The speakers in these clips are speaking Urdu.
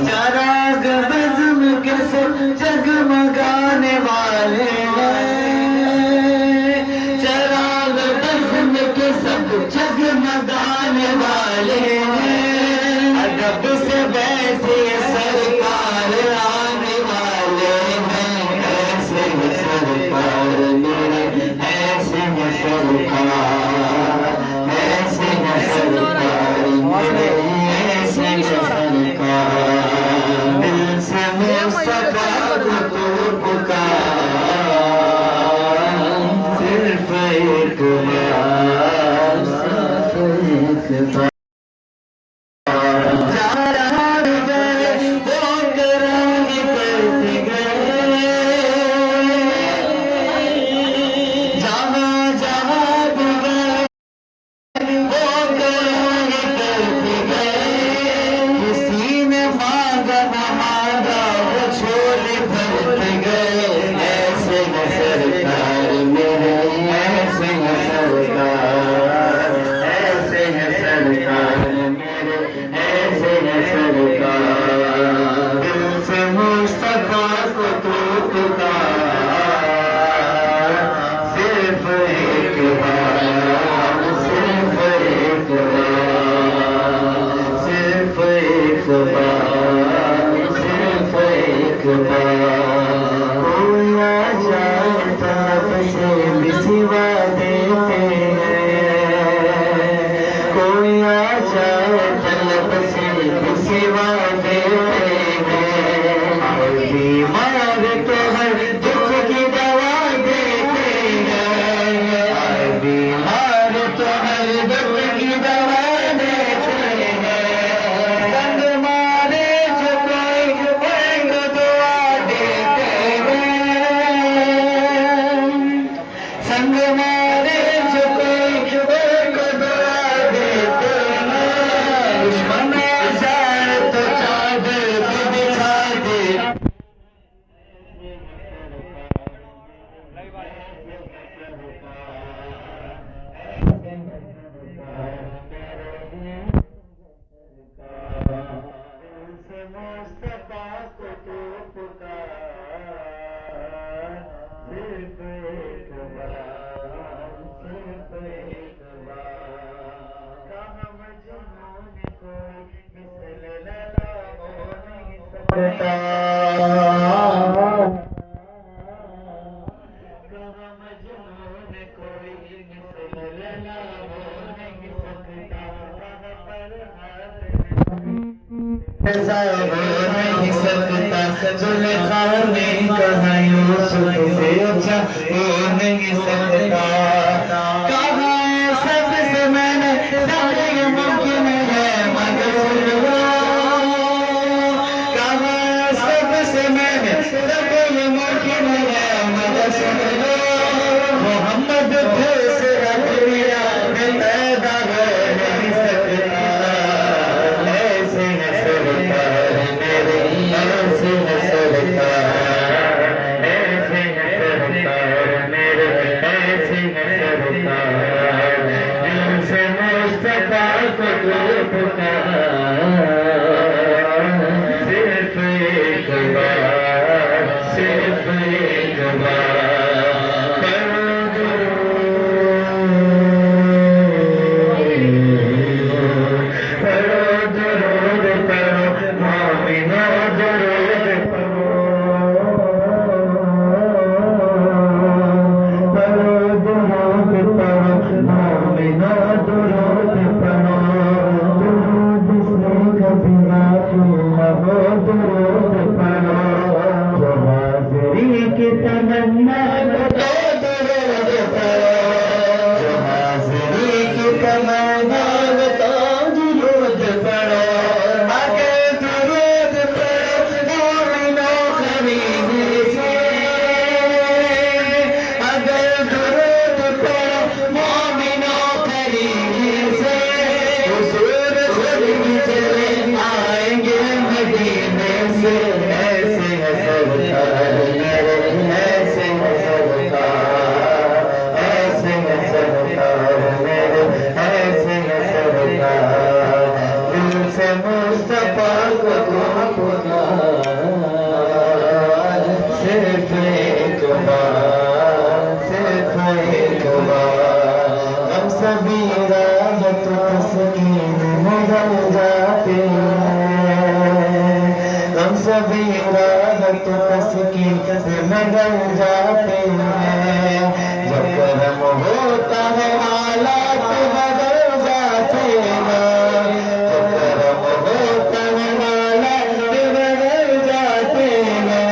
چراغ بزم کے سب جگمگانے والے ہیں، چراغ بزم کے سب جگمگانے والے ہیں، ادب سے ویسے سرکار آنے والے ہیں، ایسے ہیں سرکار میرے، ایسے ہیں سرکار، ایسے ہیں سرکار میرے، ایسے ہیں سرکار، دل سے مصطفیٰ کو تو پکار، صرف ایک بار، صرف ایک بار نہیں سکتا زلیخا نے کہا یوسف سے اچھا ہو نہیں سکتا، کہا سب سے میں نے سارے ممکن ہے مگر سن لو، کہا سب سے میں نے سارے ممکن ہے مگر سن لو، محمد پھر سے دنیا میں پیدا ہو نہیں سکتا، ایسے ہے سرکار میرے، ایسے ہے سرکار، ایسے ہے سرکار میرے، ایسے ہے سرکار، دل سے مصطفیٰ کو تو پکار، صرف ایک بار، صرف ایک بار مصطفیٰ کو تو پکار، صرف ایک بار، صرف ایک بار، ہم سبھی راحت تسکین میں ڈل جاتے ہیں، ہم سبھی راحت تسکین میں ڈل جاتے ہیں، جب کرم ہوتا ہے حالات بدل جاتے ہیں، جب کرم ہوتا ہے حالات بدل جاتے ہیں،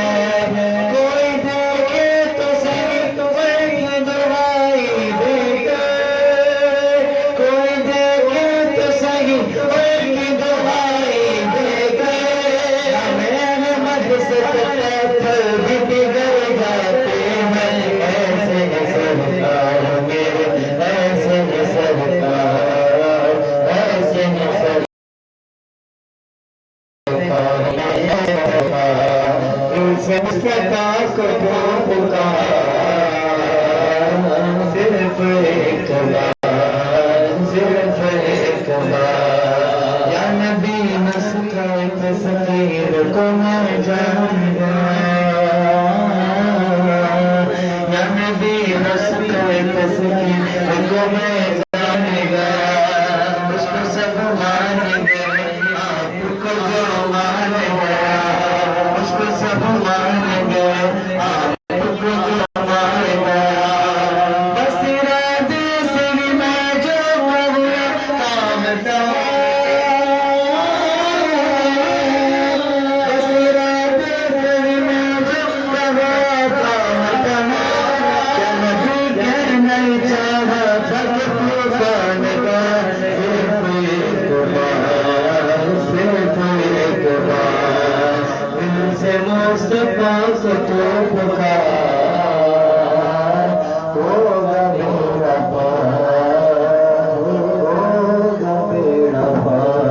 کوئی دیکھے تو صحیح وہی دعائی دے کر، کوئی دیکھے تو صحیح وہی دعائی دے کر، ہمیں احمد سے پتھر بھی بگڑ جاتے ہیں، ایسے ہی سرکار میرے، ایسے ہی سرکار، ایسے ہی سرکار، ان سے مصطفیٰ کو تو پکار، صرف ایک بار، صرف ایک بار، یا نبی مسکر تصویر کو میں جان گیا، یا نبی مسکر تصویر کو میں جان گیا، اس کو سب مان گئے، آپ کو جو مان گیا، اس کو سب مان گئے، آپ کو جو مان گیا، بس ارادے سے میں جو ہوا کام بس ارادے سے میں جو ہوا کام کیا نبی کہنا چاہا تھا کہ طوفان کا، صرف ایک بار، صرف ایک بار، دل سے مصطفیٰ کو تو پکار، ہوگا میرا پار، ہوگا میرا پار۔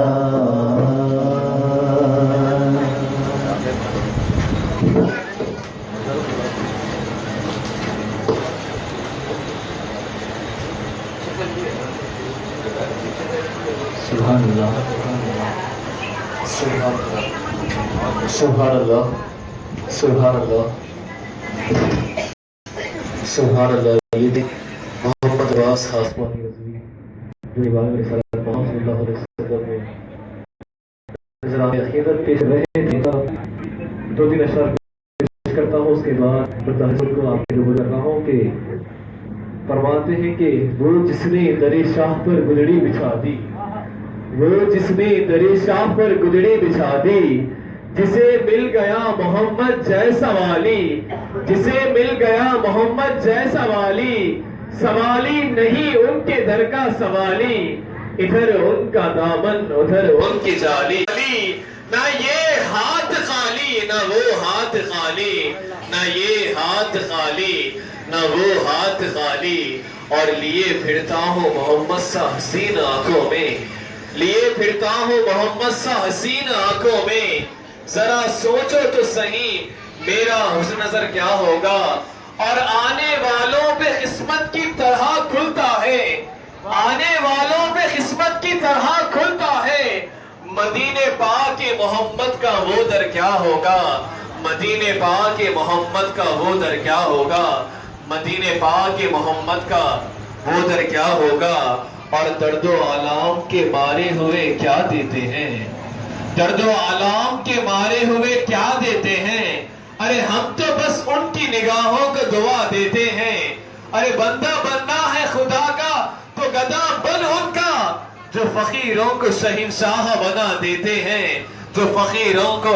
سبحان اللہ، سبحان اللہ، سبحان اللہ، سبحان اللہ، سبحان اللہ۔ یہ دیکھ محمد عباس خاصمانی رضوی جو امام رسالت محمد صلی اللہ علیہ وسلم میں نذرانِ عقیدت پیش رہے تھے، دو تین اشعار پیش کرتا ہوں، اس کے بعد برداشت کو آپ کے روبرو کر رہا ہوں کہ فرماتے ہیں کہ وہ جس نے در شاہ پر گدڑی بچھا دی، وہ جس نے در شاہ پر گدڑی بچھا دی، جسے مل گیا محمد جیسا والی، جسے مل گیا محمد جیسا والی، سوالی نہیں ان کے در کا سوالی، ادھر ان کا دامن ادھر ان کی جالی، نہ یہ ہاتھ خالی نہ وہ ہاتھ خالی، نہ یہ ہاتھ خالی نہ وہ ہاتھ خالی، اور لیے پھرتا ہوں محمد سا حسین آنکھوں میں، لیے پھرتا ہوں محمد سا حسین آنکھوں میں، ذرا سوچو تو صحیح میرا حسن نظر کیا ہوگا، اور آنے والوں پہ قسمت کی طرح کھلتا ہے، آنے والوں پہ قسمت کی طرح کھلتا ہے، مدینے پاک محمد کا وہ در کیا ہوگا، مدینے پاک محمد کا وہ در کیا ہوگا، مدینے پاک محمد کا وہ در کیا ہوگا، اور درد و آلام کے مارے ہوئے کیا دیتے ہیں، درد و آلام کے مارے ہوئے کیا دیتے ہیں، ارے ہم تو بس ان کی نگاہوں کو دعا دیتے ہیں، ارے بندہ بننا ہے خدا کا تو گدا بن ان کا، جو فقیروں کو شہنشاہ بنا دیتے ہیں، جو فقیروں کو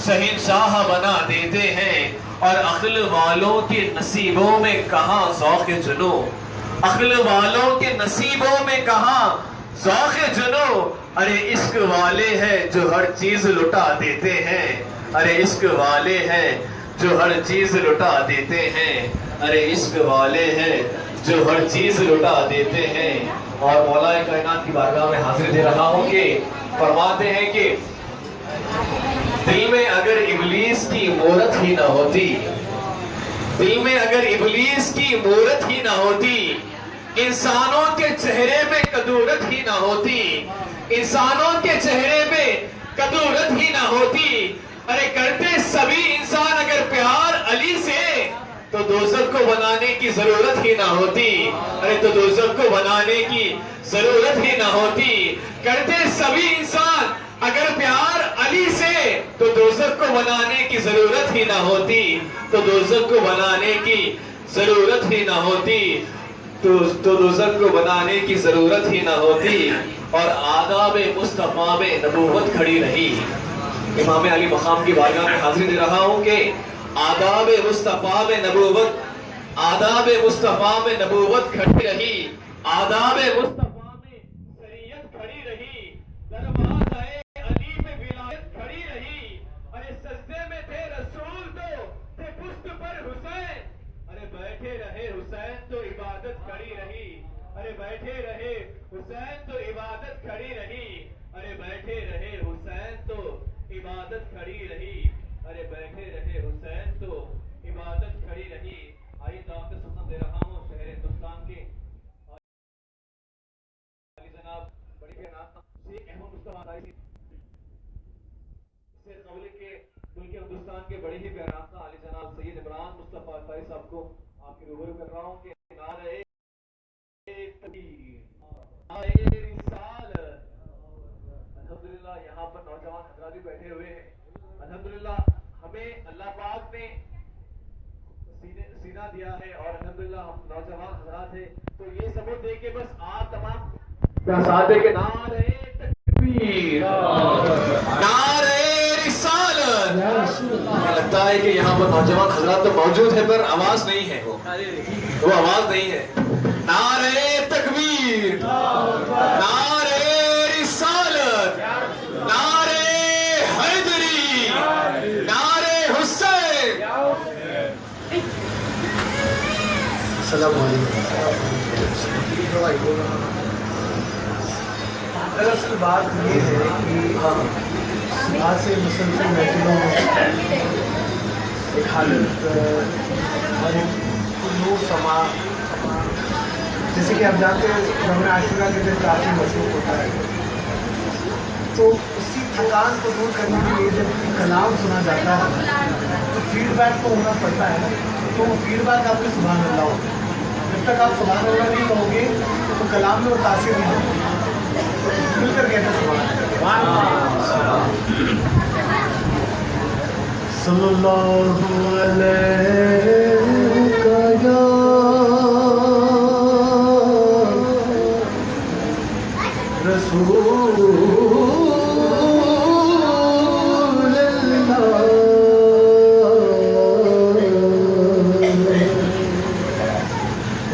شہنشاہ بنا دیتے ہیں، اور عقل والوں کے نصیبوں میں کہاں ذوق جنو، عقل والوں کے نصیبوں میں کہاں ذوق جنو، ارے عشق والے ہیں جو ہر چیز لٹا دیتے ہیں، ارے عشق والے ہیں جو ہر چیز لٹا دیتے ہیں، ارے عشق والے ہیں جو ہر چیز لٹا دیتے ہیں۔ اور مولا کائنات کی بارگاہ میں حاضر دے رہا ہوں کہ فرماتے ہیں کہ دل میں اگر ابلیس کی مورت ہی نہ ہوتی، دل میں اگر ابلیس کی مورت ہی نہ ہوتی، انسانوں کے چہرے پہ کدورت ہی نہ ہوتی، انسانوں کے چہرے پہ کدورت ہی نہ ہوتی۔ ارے کرتے سبھی انسان اگر پیار علی سے تو دوزخ کو بنانے کی ضرورت ہی نہ ہوتی، ارے تو دوزخ کو بنانے کی ضرورت ہی نہ ہوتی۔ کرتے سبھی انسان اگر پیار علی سے تو دوزخ کو بنانے کی ضرورت ہی نہ ہوتی، تو دوزخ کو بنانے کی ضرورت ہی نہ ہوتی، تو دوزخ کو بنانے کی ضرورت ہی نہ ہوتی۔ اور آداب مصطفیٰ میں نبوت کھڑی رہی۔ امام علی مقام کی بارگاہ میں حاضری دے رہا ہوں کہ آداب مصطفیٰ میں نبوت، آداب مصطفیٰ میں نبوت کھڑی رہی، آداب مصطفیٰ میں شریعت کھڑی رہی، دروازہ علی میں ولایت کھڑی رہی۔ ارے سجدے میں تھے رسول تو تھے پشت پر حسین، ارے بیٹھے رہے حسین تو عبادت کھڑی رہی، ارے بیٹھے رہے حسین تو عبادت کھڑی رہی، ارے بیٹھے رہے حسین تو عبادت کھڑی رہی، ارے بیٹھے رہے حسین تو عبادت کھڑی رہی۔ آئیے دعوت سنت دے رہا ہوں شہر ہندوستان کے علی جناب بڑی کے نام شیخ احمد مصطفیٰ علی سے قبل کے ملک ہندوستان کے بڑے ہی پیراستہ علی جناب سید عمران مصطفیٰ علی صاحب کو آپ کے روبرو کر رہا ہوں کہ نعرہ تکبیر، نعرہ رسالت۔ الحمدللہ یہاں پر نوجوان حضرات بھی بیٹھے ہوئے ہیں۔ الحمدللہ ہمیں اللہ پاک نے سینہ دیا ہے اور الحمدللہ ہم نوجوان حضرات ہیں، تو یہ ثبوت دے کے بس آپ تمام ساتھ کے نعرہ تکبیر، نعرہ رسالت۔ لگتا ہے کہ یہاں پر نوجوان حضرات تو موجود ہیں پر آواز نہیں ہے، وہ آواز نہیں ہے۔ نعرہ تکبیر، نعرہ رسالت، نعرہ حیدری، نعرہ حسین۔ السلام علیکم۔ دراصل بات یہ ہے کہ آج سے مسلسل محفلوں میں ایک حالت اور ایک نور سما، جیسے کہ آپ جانتے ہیں یوم عاشورہ کے دن کافی مصروف ہوتا ہے، تو اسی تھکان کو دور کرنے کے لیے جب کلام سنا جاتا ہے تو فیڈ بیک تو ہونا پڑتا ہے، تو وہ فیڈ بیک آپ کے سبحان اللہ ہوگا۔ جب تک آپ سبحان اللہ نہیں کہو گے تو کلام میں وہ تاثیر نہیں ہوگی۔ مل کر کہتے سبحان اللہ۔ صلی اللہ علیہ رسول اللہ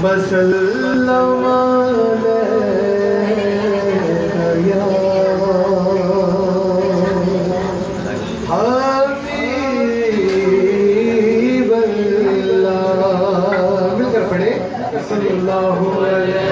وسلم علیہ حبیب اللہ۔ مل کر پڑھے صلی اللہ علیہ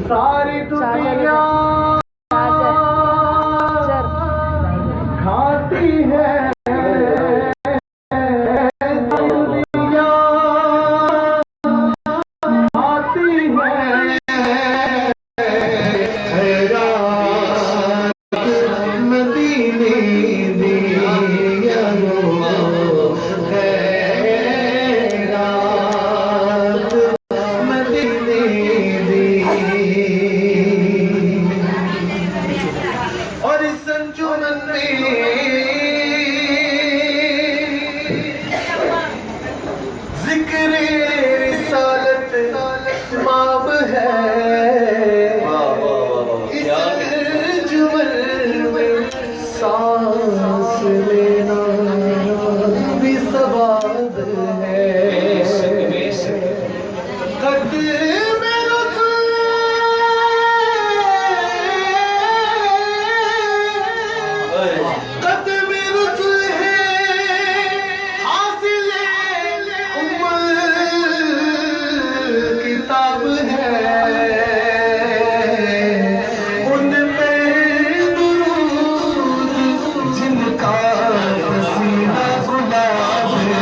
ساری دنیا کھاتی ہے دنیا آتی ہے حیرات مدینے دیا حیرات مدینے اور اس انجمن میں ذکر رسالت تمام ہے، اس قدم رسول ہے حاصل عمر کتاب ہے ان پہ درود جن کا پسینہ گلاب ہے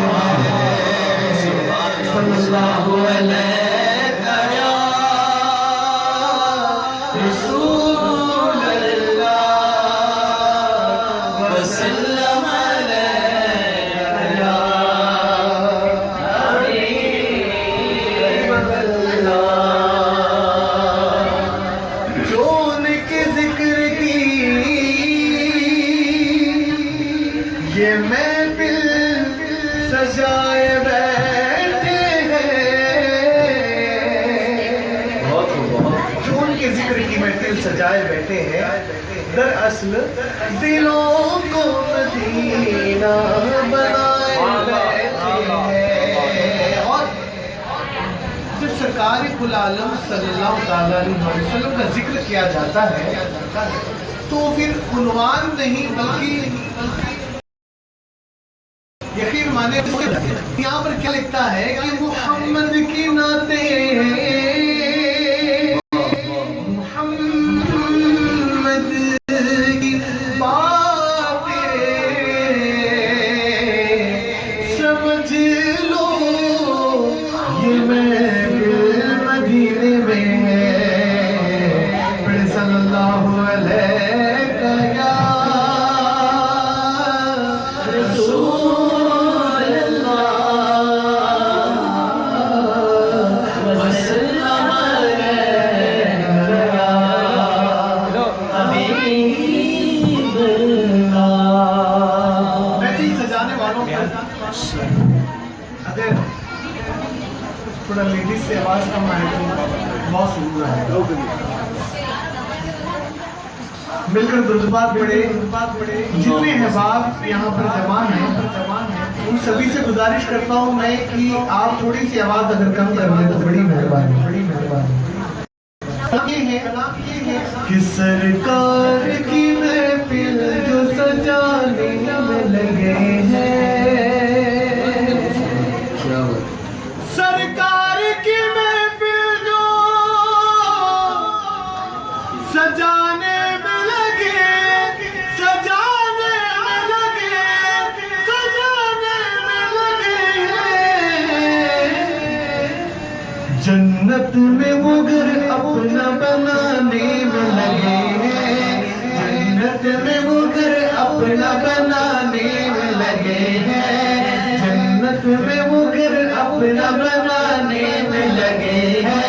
صلی اللہ علیہ یا رسول اللہ وسلم علیہ یا حبیب اللہ جو ان کے ذکر کی یہ محفل سجائے بیٹھے ہیں جو ان کے ذکر کی محفل سجائے بیٹھے ہیں دراصل دلوں کو مدینہ بنائے بیٹھے ہیں اور جب سرکار کل عالم صلی اللہ تعالیٰ علیہ وسلم کا ذکر کیا جاتا ہے تو پھر عنوان نہیں بلکہ یقین مانے یہاں پر کیا لکھتا ہے کہ محمد کی نعتیں محمد کی باتیں سمجھ لو یہ محفل مدینے میں ہے پڑھ صلی اللہ علیہ یا رسول اللہ وسلم علیہ یا حبیب اللہ محفل سجانے والوں کو اگر تھوڑا لیڈیز سے آواز کم آئے تو بہت سننا ہے مل کر درود پڑھے جتنے احباب یہاں پر جمع ہیں ان سبھی سے گزارش کرتا ہوں میں کہ آپ تھوڑی سی آواز اگر کم کر لیں تو بڑی مہربانی یہ ہے کہ سرکار کی محفل جو سجانے میں لگے ہیں سرکار کی محفل جو سجانے میں لگے سجانے میں لگے سجانے میں لگے جنت میں وہ گھر اپنا بنانے میں لگے ہیں جنت میں وہ گھر اپنا بنانے میں لگے ہیں جنت میں وہ گھر اپنا بنانے میں لگے ہیں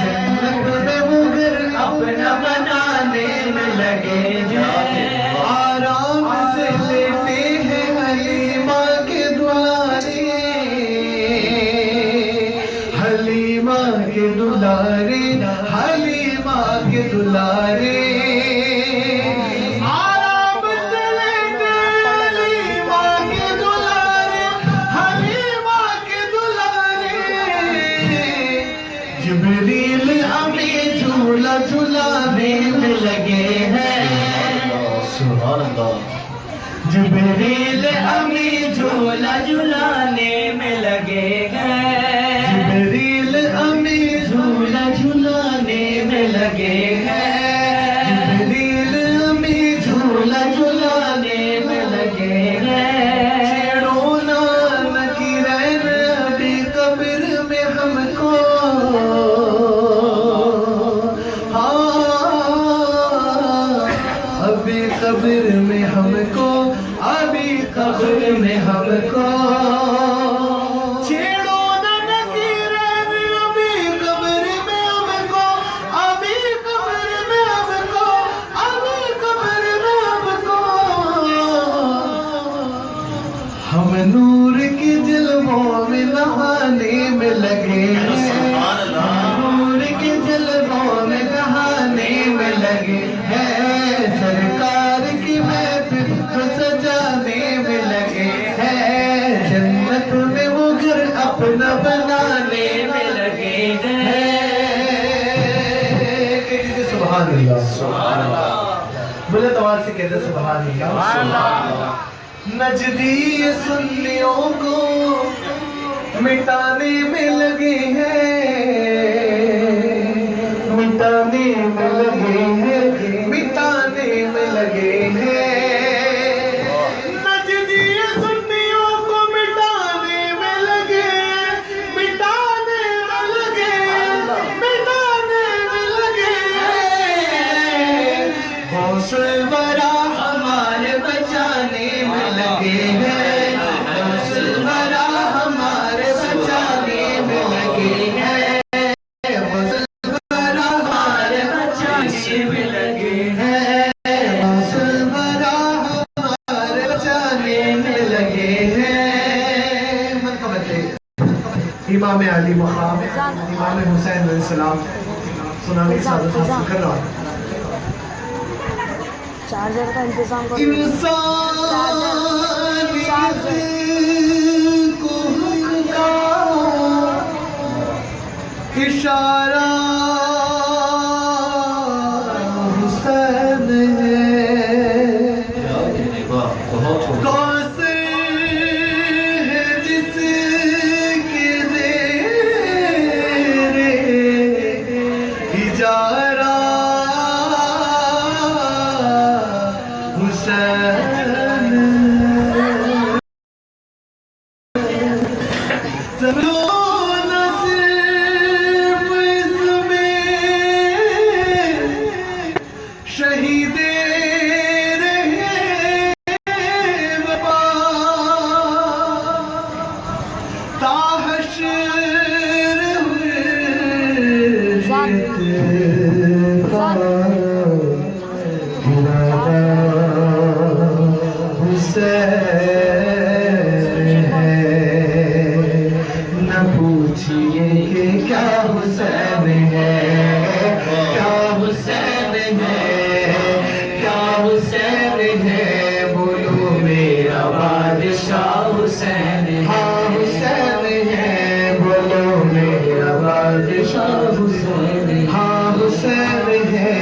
جنت میں وہ گھر اپنا بنانے میں لگے ہیں آرام سے لیتے ہیں حلیمہ کے دلارے حلیمہ کے دلارے حلیمہ کے دلارے آرام سے لیتے حلیمہ کے دلارے حلیمہ کے دلارے جبریل امی جھولا جھولانے میں لگے ہیں سبحان اللہ جبریل امی جھولا جھولانے میں لگے ہیں جبریل امی جھولا جھولانے میں لگے ہیں جبریل امی جھولا جھولانے میں لگے ہیں چھیڑو نا نکیرین ابھی قبر میں ہم کو ابھی قبر میں ہم کو ابھی قبر میں ہم کو چھیڑو نہ نکیرین ابھی قبر میں ہم کو ابھی قبر میں ہم کو ابھی قبر میں ہم کو ہم نور کی جلووں میں نہانے میں لگے ہیں نور کی جلووں میں نہانے میں لگے ہیں سرکار کی محفل کو سجانے میں لگے ہیں جنت میں وہ گھر اپنا بنانے میں لگے ہیں سبحان اللہ بلند آواز سے کہتے سبحان اللہ. نجدی سنیوں کو مٹانے میں لگے ہیں، مٹانے میں لگے ہیں، مٹانے میں لگے ہیں. نجدی سنیوں کو مٹانے میں لگے ہیں، مٹانے میں لگے ہیں، مٹانے میں لگے ہیں. حوصلہ برا ہمارے بچانے میں لگے ہیں، حوصلہ برا ہمارے بچانے میں لگے ہیں، حوصلہ برا ہمارے بچانے میں لگے ہیں، حوصلہ برا ہمارے بچانے میں لگے ہیں. امام علی مقام امام حسین علیہ السلام سنانے کی سعادت حاصل کر رہا ہے. چارجر کا انتظام کرو. انسانیت کو حق کا اشارہ حسین ہے. کوثر ہے جس کے زیر اجارہ حسین. نہ صرف اس میں شہید رہے وفا، تا حشر نہ پوچھئے کہ کیا حسین ہے، کیا حسین ہے، کیا حسین ہے. بولو میرا بادشاہ حسین ہے، ہاں حسین ہے. بولو میرا بادشاہ حسین ہے، ہاں حسین ہے.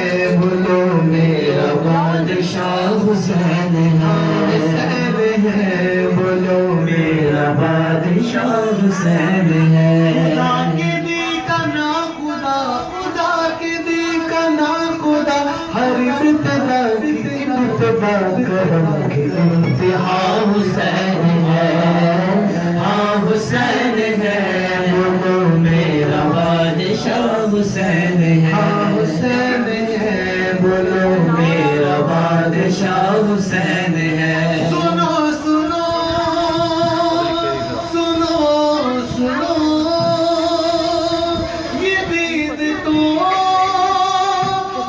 بولو میرا بادشاہ حسین ہے، ہاں حسین ہے. بولو میرا بادشاہ حسین ہے. خدا کے دی کا نا خدا، خدا کے دی کا نا خدا، ہر ابتدا کی ابتدا کرم کی انتہا حسین ہے، ہاں حسین ہے. بولو میرا بادشاہ حسین ہے، ہاں حسین ہے. بولو میرا بادشاہ حسین ہے. سنو سنو سنو سنو یہ دید تو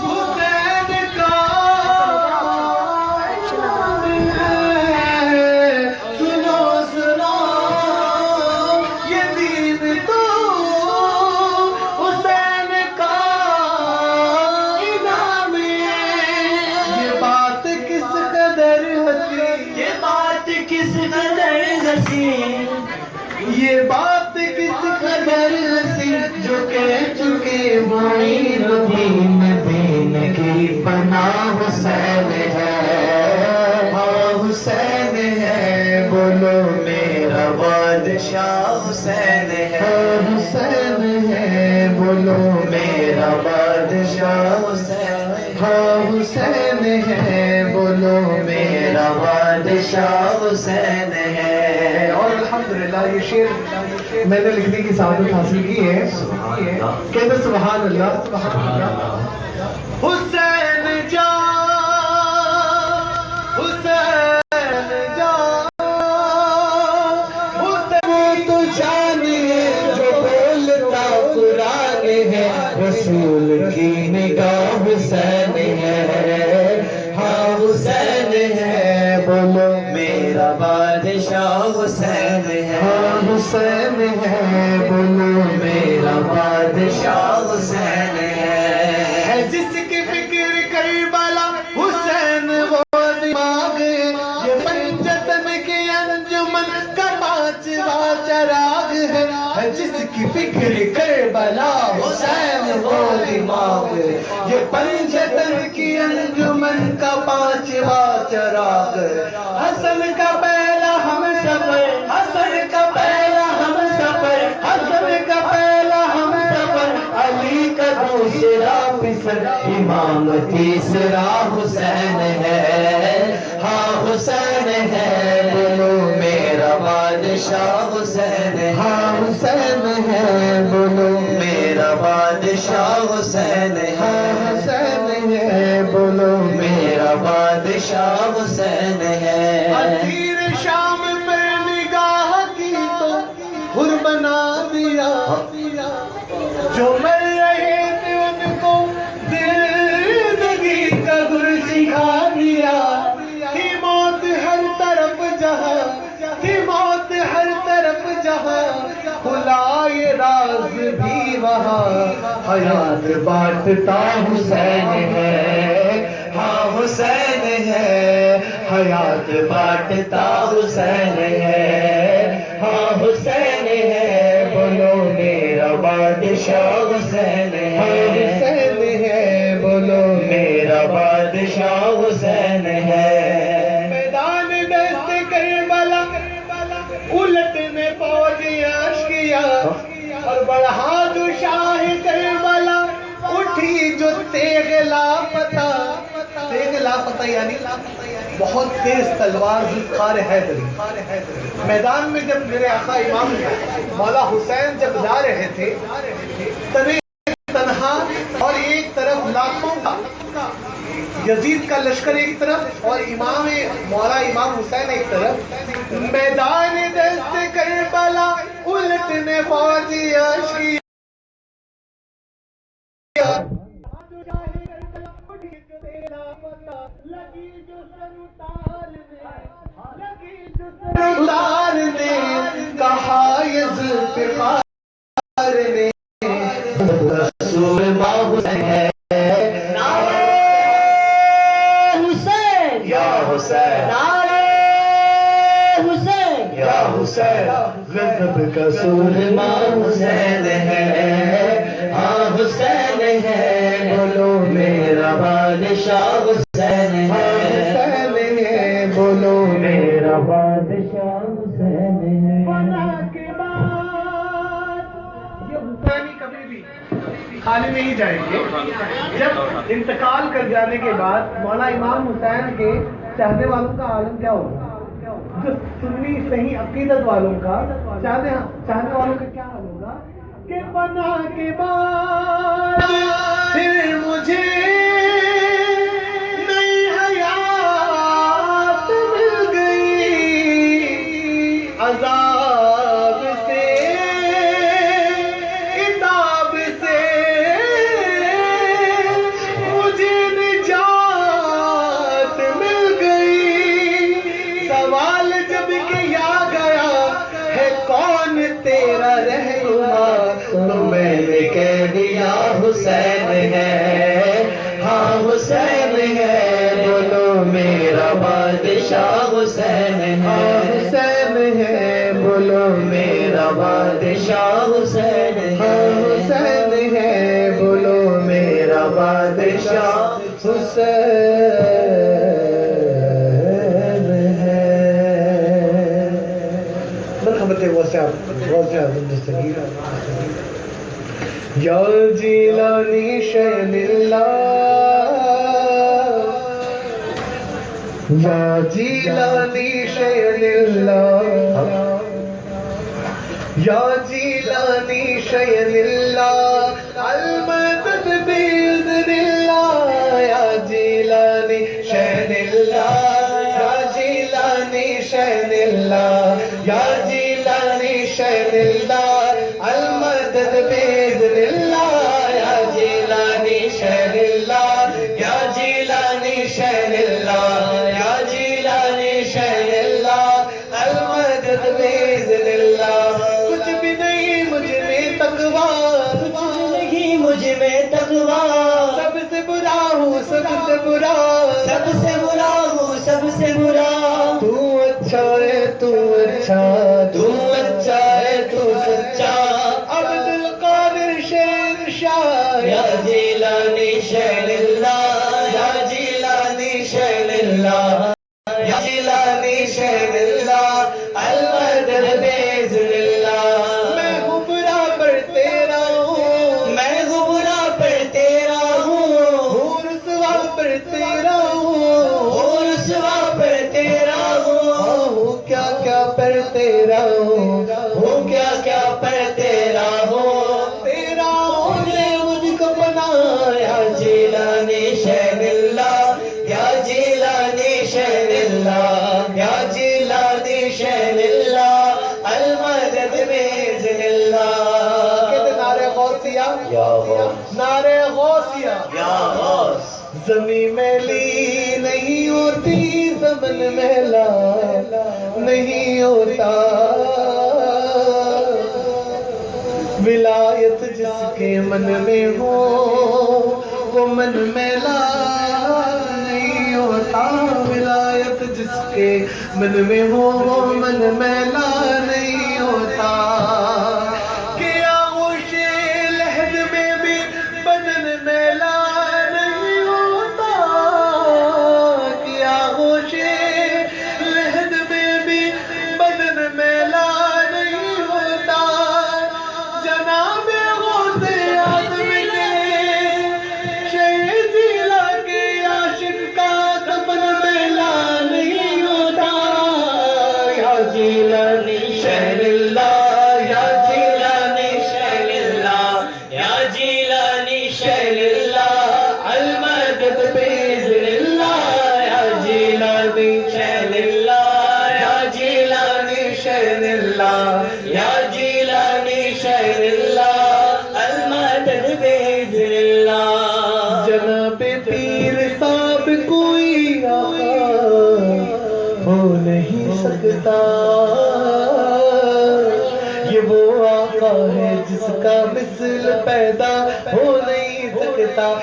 حسین کا ہے. سنو سنو یہ دید تو حسین کا انعام ہے. یہ بات کس قدر حسین، یہ بات کس قدر حسین، یہ بات کس قدر حسین، جو کہہ چکے معین دین دین کی پناہ حسین ہے، ہاں حسین ہے. بولو میرا بادشاہ حسین ہے، ہاں حسین ہے. بولو میرا بادشاہ حسین ہے، ہاں حسین ہے. بولو میرا بادشاہ حسین ہے. اور الحمدللہ یہ شعر میں نے لکھنے کی سعادت حاصل کی ہے. کہتے سبحان اللہ سبحان اللہ. حسین جان حسین جان حسین تو جانے جو بولتا قرآن ہے، رسول کی نگاہ حسین ہے، ہاں حسین ہے. بولو میرا بادشاہ حسین ہے، ہاں حسین ہے. بولو میرا بادشاہ حسین ہے. جس کی فکر کربلا حسین وہ دماغ، یہ پنجتن کی انجمن کا پانچواں چراغ ہے جس کی فکر کربلا حسین وہ دماغ یہ پنجتن کی انجمن کا پانچواں چراغ حسن کا پہلا ہم سفر حسن کا پہلا ہم سفر حسن کا پہلا ہم سفر علی کا دوسرا پسر امام تیسرا حسین ہے ہاں حسین ہے بولو میرا بادشاہ حسین ہے ہاں حسین ہے بولو میرا بادشاہ حسین ہے ہاں حسین ہے بولو میرا بادشاہ حسین ہے اسیر شام پہ نگاہ کی تو حر بنا دیا جو مر رہے تھے ان کو زندگی کا گر سکھا دیا تھی موت ہر طرف جہاں تھی موت ہر طرف جہاں کھلا یہ راز بھی وہاں حیات بانٹتا حسین ہے ہاں حسین ہے حیات بانٹتا حسین ہے ہاں حسین ہے بولو میرا بادشاہ حسین ہے حسین ہے بولو میرا بادشاہ حسین ہے میدان دست کربلا الٹ نے فوج عشقیا اور بڑھا جو شاہ کربلا اٹھی جو تیغ لاپتہ تیغ لاپتہ یعنی بہت تیز تلوار ذوالفقار حیدری میدان میں جب میرے آقا امام مولا حسین جب جا رہے تھے تنہا اور ایک طرف لاکھوں کا یزید کا لشکر ایک طرف اور مولا امام حسین ایک طرف میدان دست کربلا الٹنے فوجی عشقی اتارنے کہا یہ ذوالفقار نے رسول ماں حسین ہے نعرہ حسین یا حسین نعرہ حسین یا حسین غضب کا سورما حسین ہے ہاں حسین ہے بولو میرا بادشاہ حسین ہے حسین ہے بولو میرا بادشاہ حسین ہے کے بعد یہ حسینی کبھی بھی خالی نہیں جائیں گے جب انتقال کر جانے کے بعد مولا امام حسین کے چاہنے والوں کا عالم کیا ہوگا جو سنی صحیح عقیدت والوں کا چاہنے والوں کا کیا حال ہوگا کہ بنا کے بعد پھر مجھے نئی حیات مل گئی عذاب سے کتاب سے مجھے نجات مل گئی سوال جب کیا گیا ہے کون تیرا رہنما تو میں نے کہہ دیا حسین ہے ہاں حسین ہے بولو میرا بادشاہ حسین ہے حسین ہے بولو میرا بادشاہ حسین ہے حسین ہے بولو میرا بادشاہ حسین ہے مرحبت یا جیلانی شین اللہ یا جیلانی شین اللہ یا جیلانی شین اللہ المدد بإذن اللہ یا جیلانی شین اللہ یا جیلانی شین اللہ یا جیلانی شین اللہ المدد بإذن اللہ یا جیلانی شین اللہ یا جیلانی شین اللہ یا جیلانی شین اللہ المدد بإذن اللہ کچھ بھی نہیں مجھ میں تقویٰ کچھ نہیں مجھ میں تقویٰ سب سے برا ہوں سب سے برا سب سے برا ہوں سب سے برا تو اچھا ہے تو اچھا تو اچھا ہے تو سچا اللہ یا جیلانی شہر اللہ المدد بإذن اللہ میں غبرا پر تیرا ہوں میں غبرا پر تیرا ہوں رسوا پر تیرا ہوں رسوا پر تیرا ہوں کیا کیا پر تیرا ہوں کیا کیا پر تیرا ہوں تیرا نے مجھ کو بنایا جیلانی شہر اللہ یا جیلانی شہر اللہ یا جیلانی شہر اللہ المدد بإذن اللہ کہتے نعرہ غوثیہ یا غوث نعرہ غوثیہ یا غوث زمین میلی نہیں ہوتی زمن میلا نہیں ہوتا ولایت جس کے من میں ہو وہ من میلا نہیں ہوتا ولایت جس کے من میں ہو وہ من میلا نہیں ہوتا کہ آغوش لحد میں بھی بدن میلا نہیں ہوتا کہ آغوش لحد میں بھی بدن میلا نہیں ہوتا جناب غوث اعظم کے شہید ضلع کے عاشق کا کفن میلا نہیں ہوتا یا جیلانی شہر اللہ یا جیلانی شہر اللہ یا جیلانی شہر اللہ المدد بإذن اللہ یا جیلانی شہر اللہ یا جیلانی شہر اللہ یا جیلانی شہر اللہ المدد بإذن اللہ جناب پیر صاحب کوئی ہو نہیں سکتا یہ وہ آقا ہے جس کا مثل پیدا ہو نہیں سکتا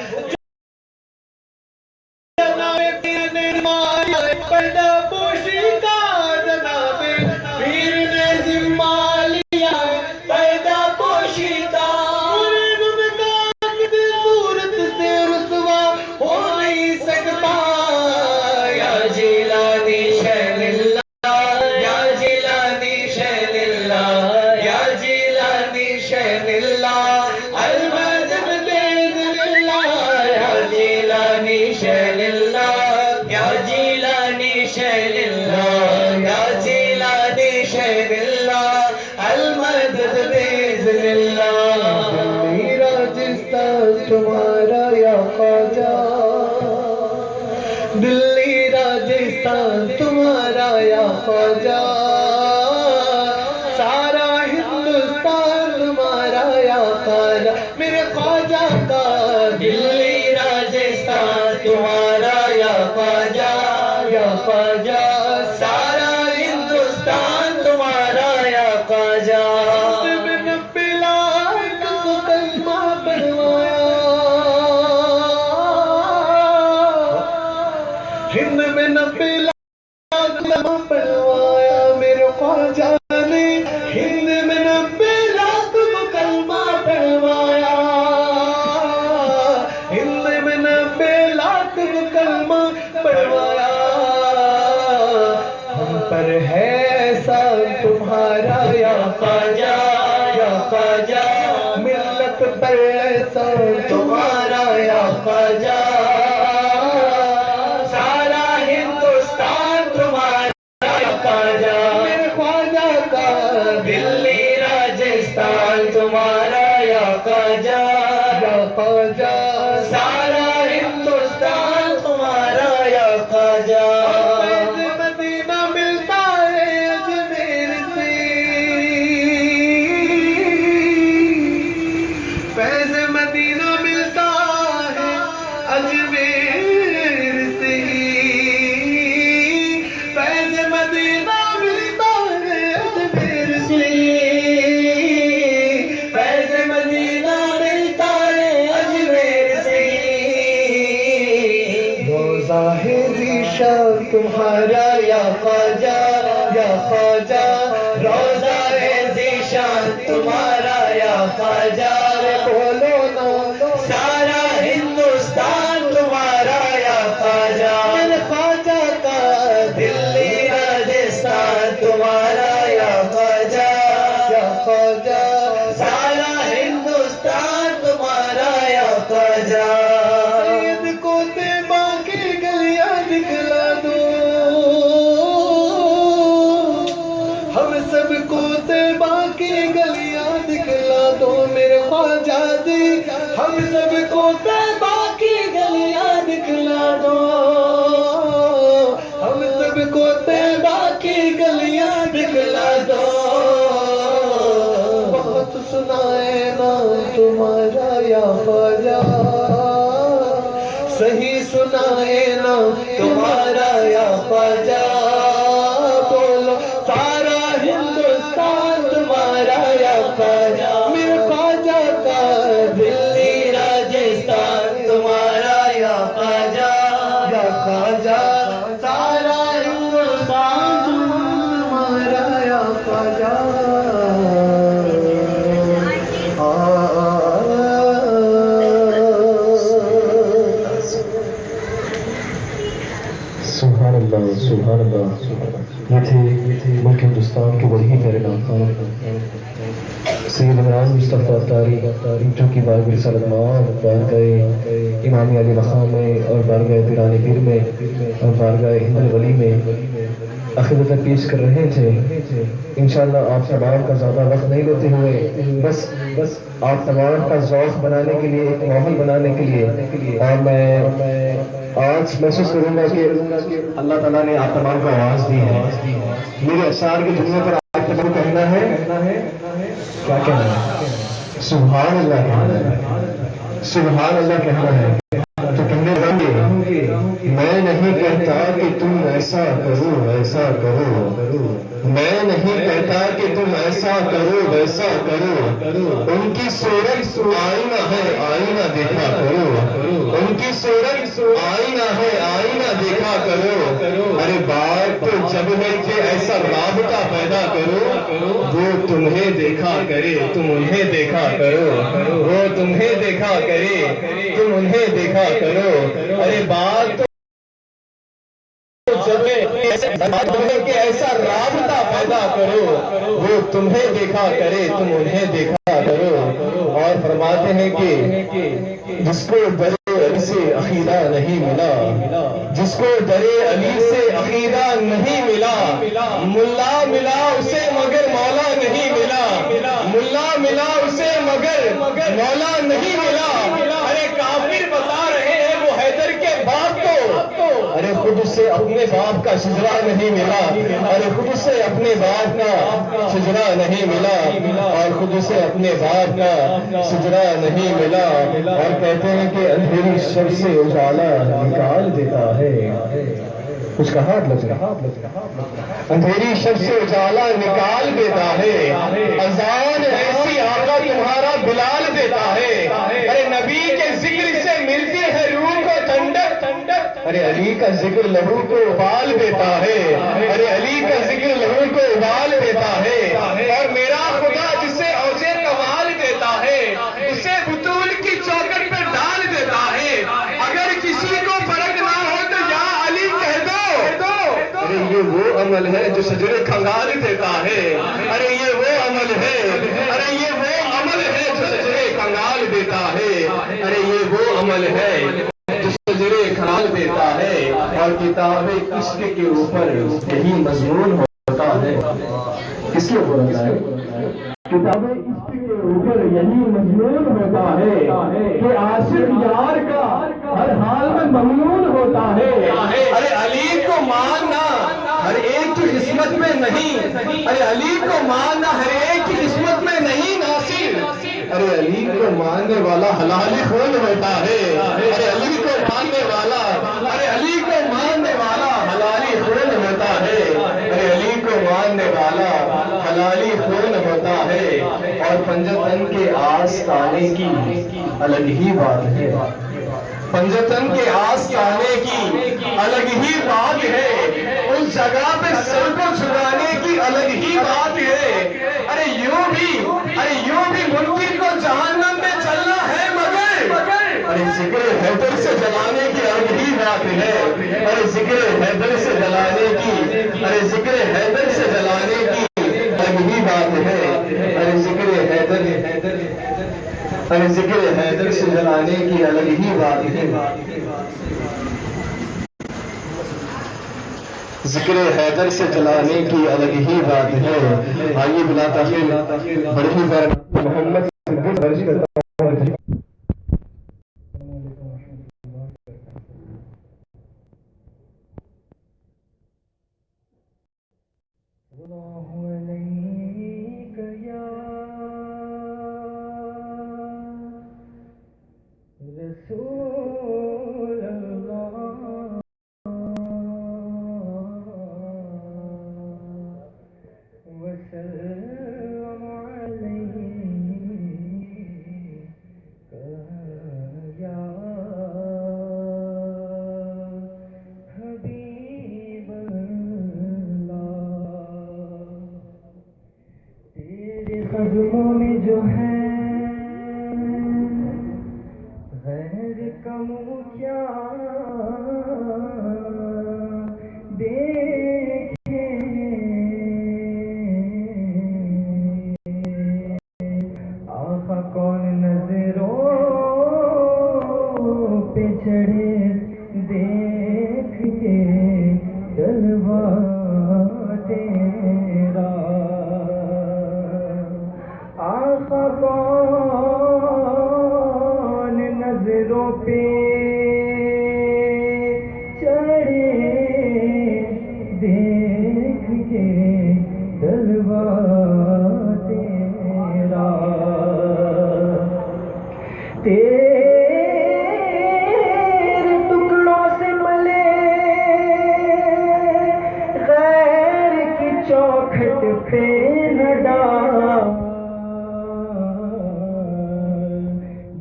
جناب پیر نے مایا پردہ پوشی کا جناب پیر نے ذمہ لیا پردہ پوشی کا صورت سے رسوا ہو نہیں سکتا یا جیلانی شہر اللہ یا جیلانی شہر اللہ یا جیلانی شہر اللہ المدد بإذن اللہ یا جیلانی شہر اللہ یا جیلانی شہر اللہ یا جیلانی شہر اللہ المدد بإذن اللہ دلی راجستان تمہارا یا خواجہ دلی راجستان تمہارا یا خواجہ سارا ہندوستان تمہارا یا خواجہ میرے خواجہ کا دلی راجستان تمہارا یا خواجہ سارا ہندوستان تمہارا یا خواجہ ہند میں 90 لاکھ کلمہ پڑھوایا میرے خواجہ نے ہند میں 90 لاکھ کلمہ پڑھوایا ہند میں 90 لاکھ کلمہ پڑھوایا ہم پر ہے احسان تمہارا یا خواجہ ملت پر احسان تمہارا یا خواجہ دلی راجستان تمہارا یا خواجہ سارا ہندوستان تمہارا یا خواجہ فیض مدینہ ملتا ہے اجمیر سے فیض مدینہ ملتا ہے اجمیر سے فیض مدینہ ملتا ہے اجمیر سے فیض مدینہ ملتا ہے اجمیر سے روزہ ہے ذیشان تمہارا یا خواجہ روزہ ہے ذیشان تمہارا یا خواجہ بولو نا سارا ہندوستان تمہارا یا خواجہ میرے خواجہ دی ہم سب کو طیبہ کی گلیاں دکھلا دو، ہم سب کو طیبہ کی گلیاں دکھلا دو، بہت سنائے نام تمہارا یا خواجہ، صحیح سنائے نام تمہارا یا خواجہ، بولو سارا ہندوستان تمہارا یا خواجہ، میرے خواجہ کا دلی راجستان تمہارا یا خواجہ، یا خواجہ سارا ہندوستان تمہارا یا خواجہ۔ سبحان اللہ سبحان اللہ، یہ تھے ملک ہندوستان کے بڑے ہی پیارے نام سید عمران مصطفیٰ تاری جو کہ بارگاہ رسالت مآب، بارگاہ امام علی مقام میں اور بارگاہ پیران پیر میں اور بارگاہ ہند الولی میں عقیدت پیش کر رہے تھے۔ انشاءاللہ آپ تمام کا زیادہ وقت نہیں لیتے ہوئے بس آپ تمام کا ذوق بنانے کے لیے، ایک ماحول بنانے کے لیے، اور میں آج محسوس کروں گا کہ اللہ تعالیٰ نے آپ تمام کو آواز دی ہے۔ میرے اشعار کے جملے پر آپ تمام کو کہنا ہے، کیا کہنا ہے؟ سبحان اللہ کہنا ہے، سبحان اللہ کہنا ہے۔ تو کہنے لگے میں نہیں کہتا کہ تم ایسا کرو ایسا کرو، میں نہیں کہتا کہ تم ایسا کرو ویسا کرو، ان کی صورت آئینہ ہے آئینہ دیکھا کرو، ان کی صورت آئینہ ہے آئینہ دیکھا کرو، ارے بات تو جب ہے کہ ایسا رابطہ پیدا کرو، وہ تمہیں دیکھا کرے تم انہیں دیکھا کرو، وہ تمہیں دیکھا کرے تم انہیں دیکھا کرو، ارے بات جب ہے کہ ایسا رابطہ پیدا کرو، وہ تمہیں دیکھا کرے تم انہیں دیکھا کرو۔ اور فرماتے ہیں کہ جس کو درے علی سے عقیدہ نہیں ملا، جس کو درے علی سے عقیدہ نہیں ملا، ملا ملا اسے مگر مولا نہیں ملا، ملا ملا اسے مگر مولا نہیں ملا، ارے کافر بتا رہے ہیں وہ حیدر کے باپ کو، ارے خود سے اپنے باپ کا شجرا نہیں ملا، ارے خود سے اپنے باپ کا شجرا نہیں ملا، اور خود سے اپنے باپ کا شجرا نہیں ملا، اور کہتے ہیں کہ اندھیری شب سے اجالا نکال دیتا ہے، کچھ کہا اندھیری شب سے اجالا نکال دیتا ہے، اذان ایسی آقا تمہارا بلال دیتا ہے، ارے نبی کے ذکر سے ملتی ہے روح کو ٹھنڈک، ارے علی کا ذکر لہو کو ابال دیتا ہے، ارے علی کا ذکر لہو کو ابال دیتا ہے، اور میرا خدا جسے اوجے کمال دیتا ہے اسے بطول کی چوکٹ پہ ڈال دیتا ہے، اگر کسی کو فرق نہ ہو تو یا علی کہہ دو، ارے یہ وہ عمل ہے جو شجرے کھنگال دیتا ہے، ارے یہ وہ عمل ہے، ارے یہ وہ عمل ہے جو شجرے کھنگال دیتا ہے، ارے یہ وہ عمل ہے جو شجرے کھنگال دیتا ہے، اور کتاب عشق کے اوپر یہی مضمون ہوتا ہے، کس کے اوپر ہوتا ہے؟ کتاب عشق کے اوپر یہی مضمون ہوتا ہے کہ عاشق یار کا ہر حال میں ممنون ہوتا ہے، ارے علی کو ماننا ہر ایک کی قسمت میں نہیں، ارے علی کو ماننا ہر ایک کی قسمت میں نہیں ناصر، ارے علی کو ماننے والا حلال خون ہوتا ہے، ارے علی کو ماننے والا، ارے علی کو ماننے والا حلالی خون ہوتا ہے، ارے علی کو ماننے والا حلالی خون ہوتا ہے، اور پنجتن کے آستانے کی الگ ہی بات ہے، پنجتن کے آستانے کی الگ ہی بات ہے، اس جگہ پہ سر کو جھکانے کی الگ ہی بات ہے، ارے یوں بھی منکر کو جہنم میں چلنا ہے مگر، ارے ذکر حیدر سے جلانے کی الگ ہی بات ہے، ارے ذکر حیدر سے جلانے کی، ارے ذکر حیدر سے جلانے کی الگ ہی بات ہے، ارے ذکر حیدر، ارے ذکر حیدر سے جلانے کی الگ ہی بات ہے، ذکر حیدر سے جلانے کی الگ ہی بات ہے۔ آئیے بلا تاخیر بڑے ہی محمد قدموں میں جو ہے غیر کم کیا دیکھے آقا کون نظروں پہ چڑھے دیکھ کے جلوہ تیرا آقا کون نظروں پہ چڑھے دیکھ کے جلوہ تیرا تیرے ٹکڑوں سے ملے غیر کی چوکھٹ پہ نہ ڈال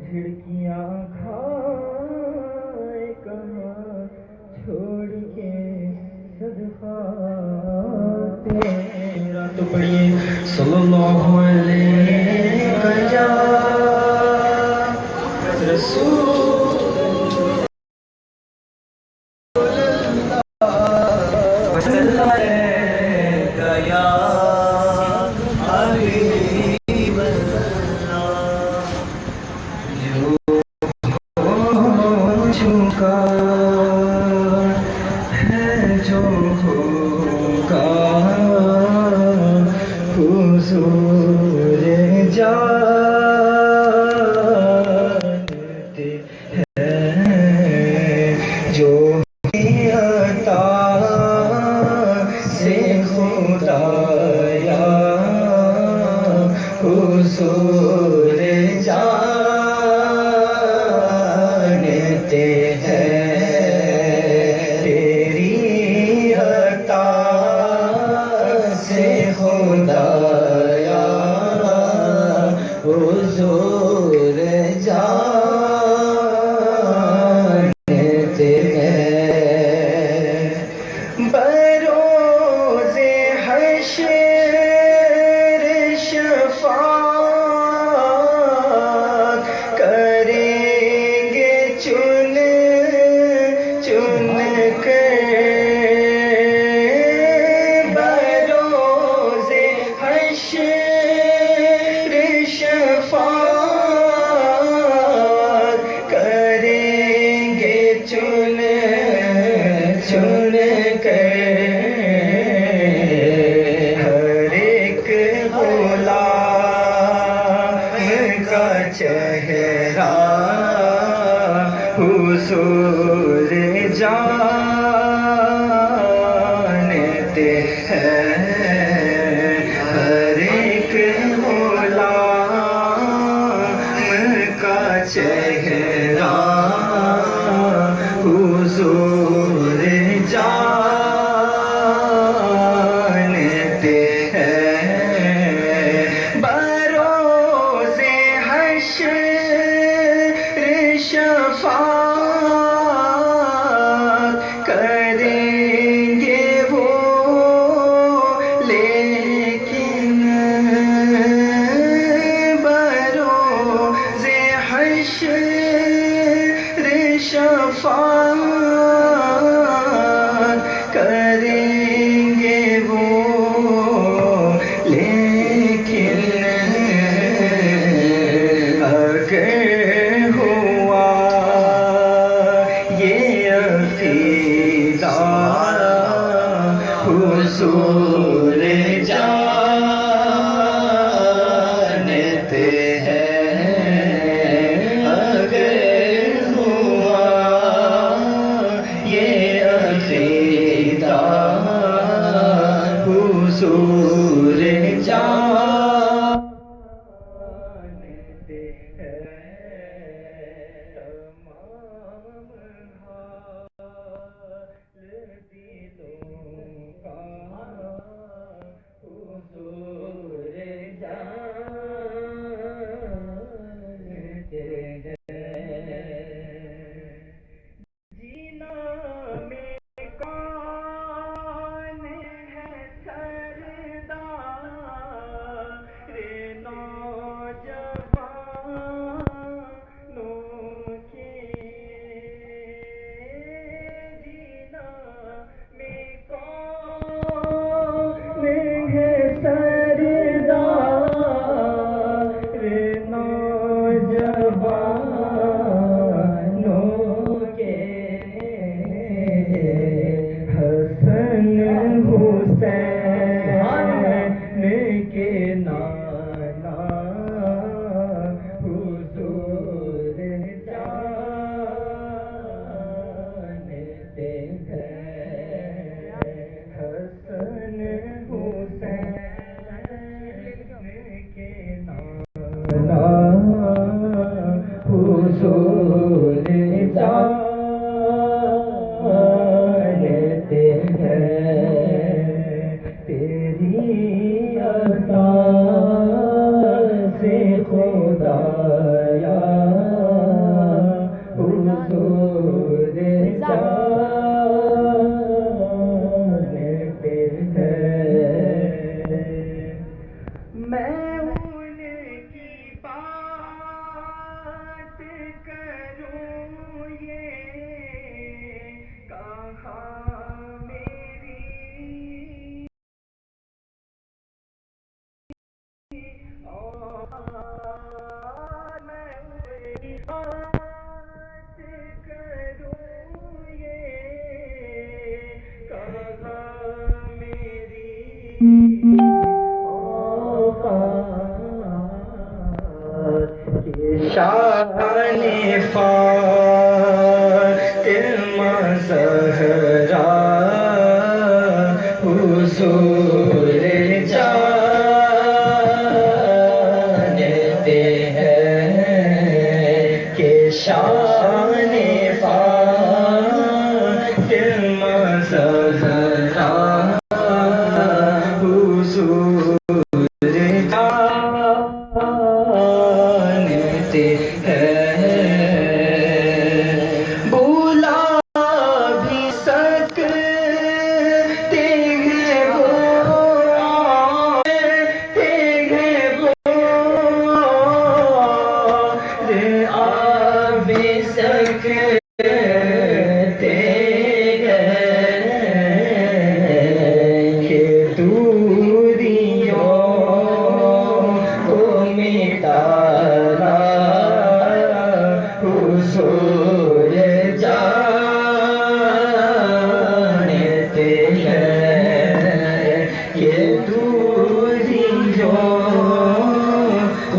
جھڑکیاں کھائے کہاں چھوڑ کے صدقہ تیرا تو پڑھیے صلی اللہ علیہ رسول حضور جانتے ہیں ہر ایک غلام کا چہرہ حضور جانتے ہیں بروز حشر شفاعت کریں گے وہ لیکن بروز حشر شفاعت کریں گے وہ لیکن اگر ہوا یہ عقیدہ حضور جانتے ہیں حضور جانتے ہیں تمام حال دلوں کا حضور جانتے ہیں جینا میں کون ہے سردار نوجوانوں کے جینا میں کون ہے سردار نوجوانوں کے حسن حسین کے نانا حضور جانتے ہیں حسن حسین کے نانا حضور جانتے ہیں تیری عطا سے خدایا حضور جانتے ہیں میں ان کی بات کروں یہ کہاں میری میں ان کی بات کروں یہ کہاں میری شان فاطمہ زہرا حضور جانتے ہیں کہ شان فاطمہ زہرا حضور جانتے ہیں بولا بھی سکتے ہیں وہ آ بھی سکتے ہیں کہ دوریوں کو مٹانا حضور جانتے ہیں کہ دوریوں کو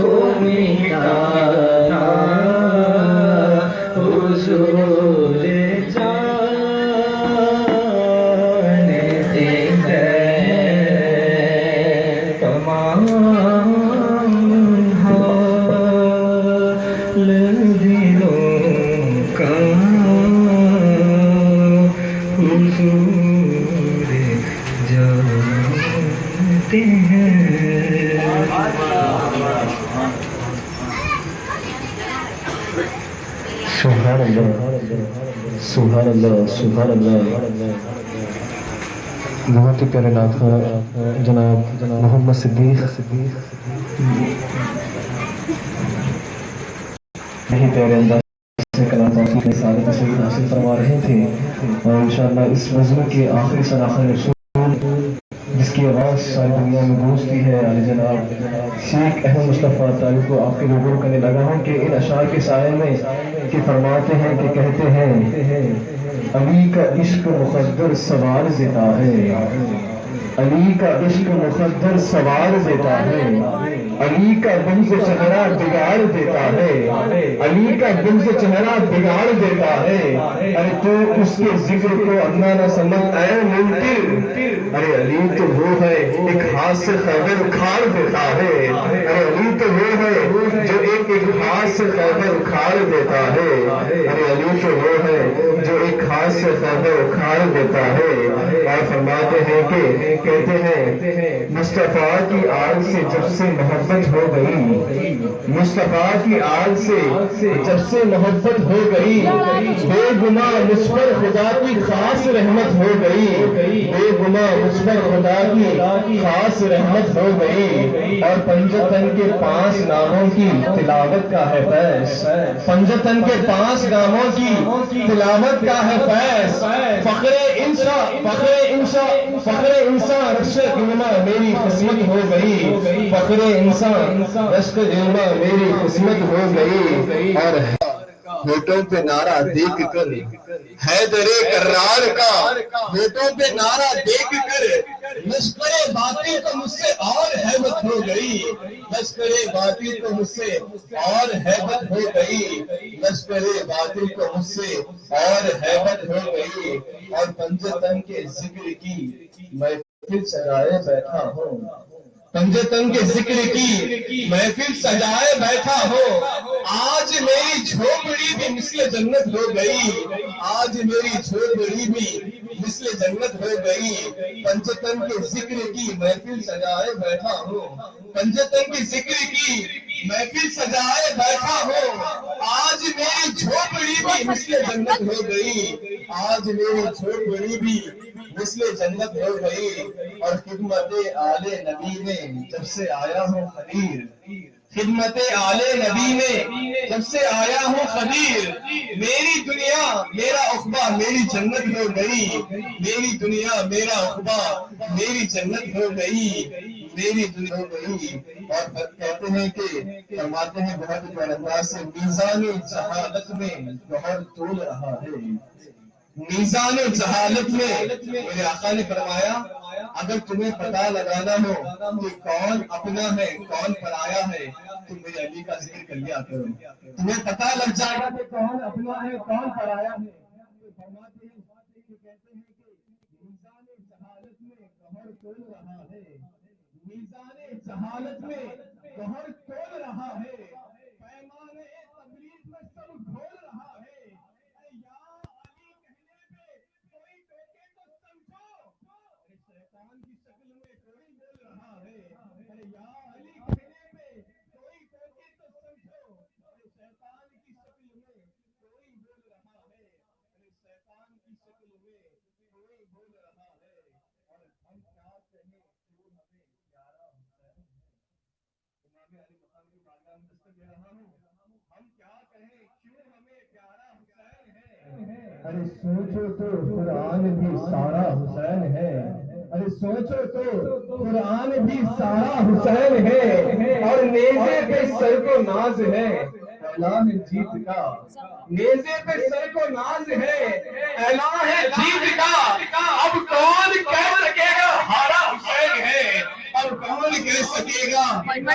مٹانا حضور جانتے ہیں تمام حال دلوں کا حضور جانتے ہیں سبحان اللہ سبحان اللہ سبحان اللہ بہت ہی پیارے نعت خواں جناب محمد صدیق یہی پیارے انداز سے کلام کی سعادت سے حاصل فرما رہے تھے اور انشاءاللہ اس مضمون کے آخری سناخر رسول جس کی آواز ساری دنیا میں گونجتی ہے علی جناب شیخ احمد مصطفیٰ تعالی کو آپ کے روبرو کرنے لگا ہوں کہ ان اشعار کے سائے میں کہ فرماتے ہیں کہ کہتے ہیں علی کا عشق مقدر سوار دیتا ہے علی کا عشق مقدر سوار دیتا ہے علی کا بنز چہرہ بگاڑ دیتا ہے علی کا بنز چہرہ بگاڑ دیتا ہے ارے تو اس کے ذکر کو اپنا نہ سمجھ اے منکر ارے علی تو وہ ہے ایک ہاتھ سے خیبر اکھاڑ دیتا ہے، ارے علی تو وہ ہے جو ایک ہاتھ سے خیبر اکھاڑ دیتا ہے، ارے علی تو وہ ہے جو ایک ہاتھ سے خیبر اکھاڑ دیتا ہے۔ اور فرماتے ہیں کہ کہتے ہیں مصطفیٰ کی آگ سے جب سے محبت ہو گئی، مصطفیٰ کی آگ سے جب سے محبت ہو گئی، بے گناہ مجھ پر خدا کی خاص رحمت ہو گئی، بے گناہ مجھ پر خدا کی خاص رحمت ہو گئی۔ اور پنجتن کے 5 ناموں کی تلاوت کا ہے فیض، پنجتن کے 5 ناموں کی تلاوت کا ہے فیض، فخر انسان رشک علما میری قسمت ہو گئی، فخر انسان رشک علما میری قسمت ہو گئی۔ اور ہونٹوں پہ نعرہ دیکھ کر حیدر کرار کا، ہونٹوں پہ نعرہ دیکھ کر لشکر باطل تو مجھ سے اور ہیبت ہو گئی، لشکر باطل تو مجھ سے اور ہیبت ہو گئی، لشکر باطل تو مجھ سے اور ہیبت ہو گئی۔ اور پنجتن کے ذکر کی محفل سجائے بیٹھا ہوں، پنجتن کے ذکر کی محفل سجائے بیٹھا ہوں، آج میری جھوپڑی بھی مثل جنت ہو گئی، آج میری جھوپڑی بھی مثل جنت ہو گئی۔ پنجتن کے ذکر کی محفل سجائے بیٹھا ہوں، پنجتن کے ذکر کی محفل سجائے بیٹھا ہوں، آج میری جھوپڑی بھی مثل جنت ہو گئی، آج میری جھوپڑی بھی مثل جنت ہو گئی۔ اور خدمت آل نبی میں جب سے آیا ہوں خدیر، خدمت آل نبی میں جب سے آیا ہوں خدیر، میری دنیا میرا عقبہ میری جنت ہو گئی، میری دنیا میرا عقبہ میری جنت ہو گئی، میری دنیا ہو گئی۔ اور کہتے ہیں کہ فرماتے ہیں بہت پیارے انداز سے، میزان جہالت میں گوہر تول رہا ہے، میزان جہالت میں میرے آقا نے فرمایا اگر تمہیں پتہ لگانا ہو کہ کون اپنا ہے کون پرایا ہے تو میرے علی کا ذکر کر لیا کرو، تمہیں پتہ لگ جائے گا کہ کون اپنا ہے کون پرایا ہے۔ فرماتے ہیں کہتے ہیں کہ میزان جہالت میں گوہر تول رہا ہے، میزان جہالت میں گوہر تول رہا ہے، پیمانے تبلیغ میں سب گھول رہا ہے۔ شیطان کی شکل میں کوئی بول رہا ہے، ارے یا علی کہنے پہ کوئی ٹوکے تو سمجھو، ارے شیطان کی شکل میں کوئی بول رہا ہے، ارے شیطان کی شکل میں کوئی بول رہا ہے۔ اور ہم کیا کہیں کیوں ہمیں پیارا حسین ہے، امام علی مقام کی بارگاہ میں دستک دے رہا ہوں، ہم کیا کہیں کیوں ہمیں پیارا حسین ہے۔ ارے سوچو تو قرآن بھی سارا حسین ہے، ارے سوچو تو قرآن بھی سارا حسین ہے۔ اور نیزے پہ سر کو ناز ہے اعلان جیت کا، نیزے پہ سر کو ناز ہے اعلان ہے جیت کا، اب کون کہہ سکے گا ہارا حسین ہے، اب کون کہہ سکے گا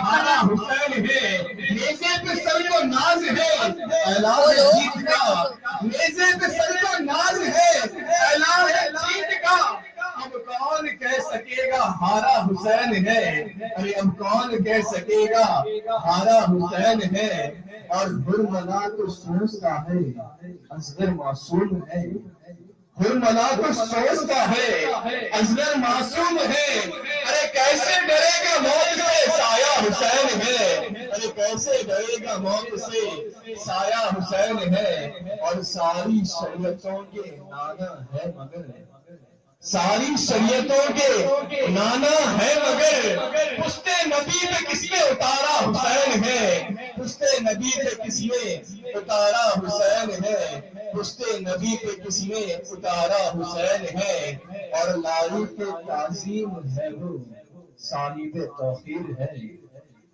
ہارا حسین ہے۔ نیزے پہ سر کو ناز ہے اعلان ہے جیت کا، نیزے پہ سر کو ناز ہے اعلان ہے جیت کا، اب کون کہہ سکے گا ہارا حسین ہے، ارے اب کون کہہ سکے گا ہارا حسین ہے۔ اور حرملا تو سوچتا ہے اصغر معصوم ہے، حرملا تو سوچتا ہے اصغر معصوم ہے، ارے کیسے ڈرے گا موت سے سایہ حسین ہے، ارے کیسے ڈرے گا موت سے سایہ حسین ہے۔ اور ساری شریعتوں کے نانا ہے مگر، ساری شریعتوں کے نانا ہے مگر، پشت نبی پہ کس نے اتارا حسین ہے، پشت نبی پہ کس نے اتارا حسین ہے، پشت نبی پہ کس نے اتارا حسین ہے۔ اور لائی کے تعظیم ہے وہ صاحب توقیر ہے،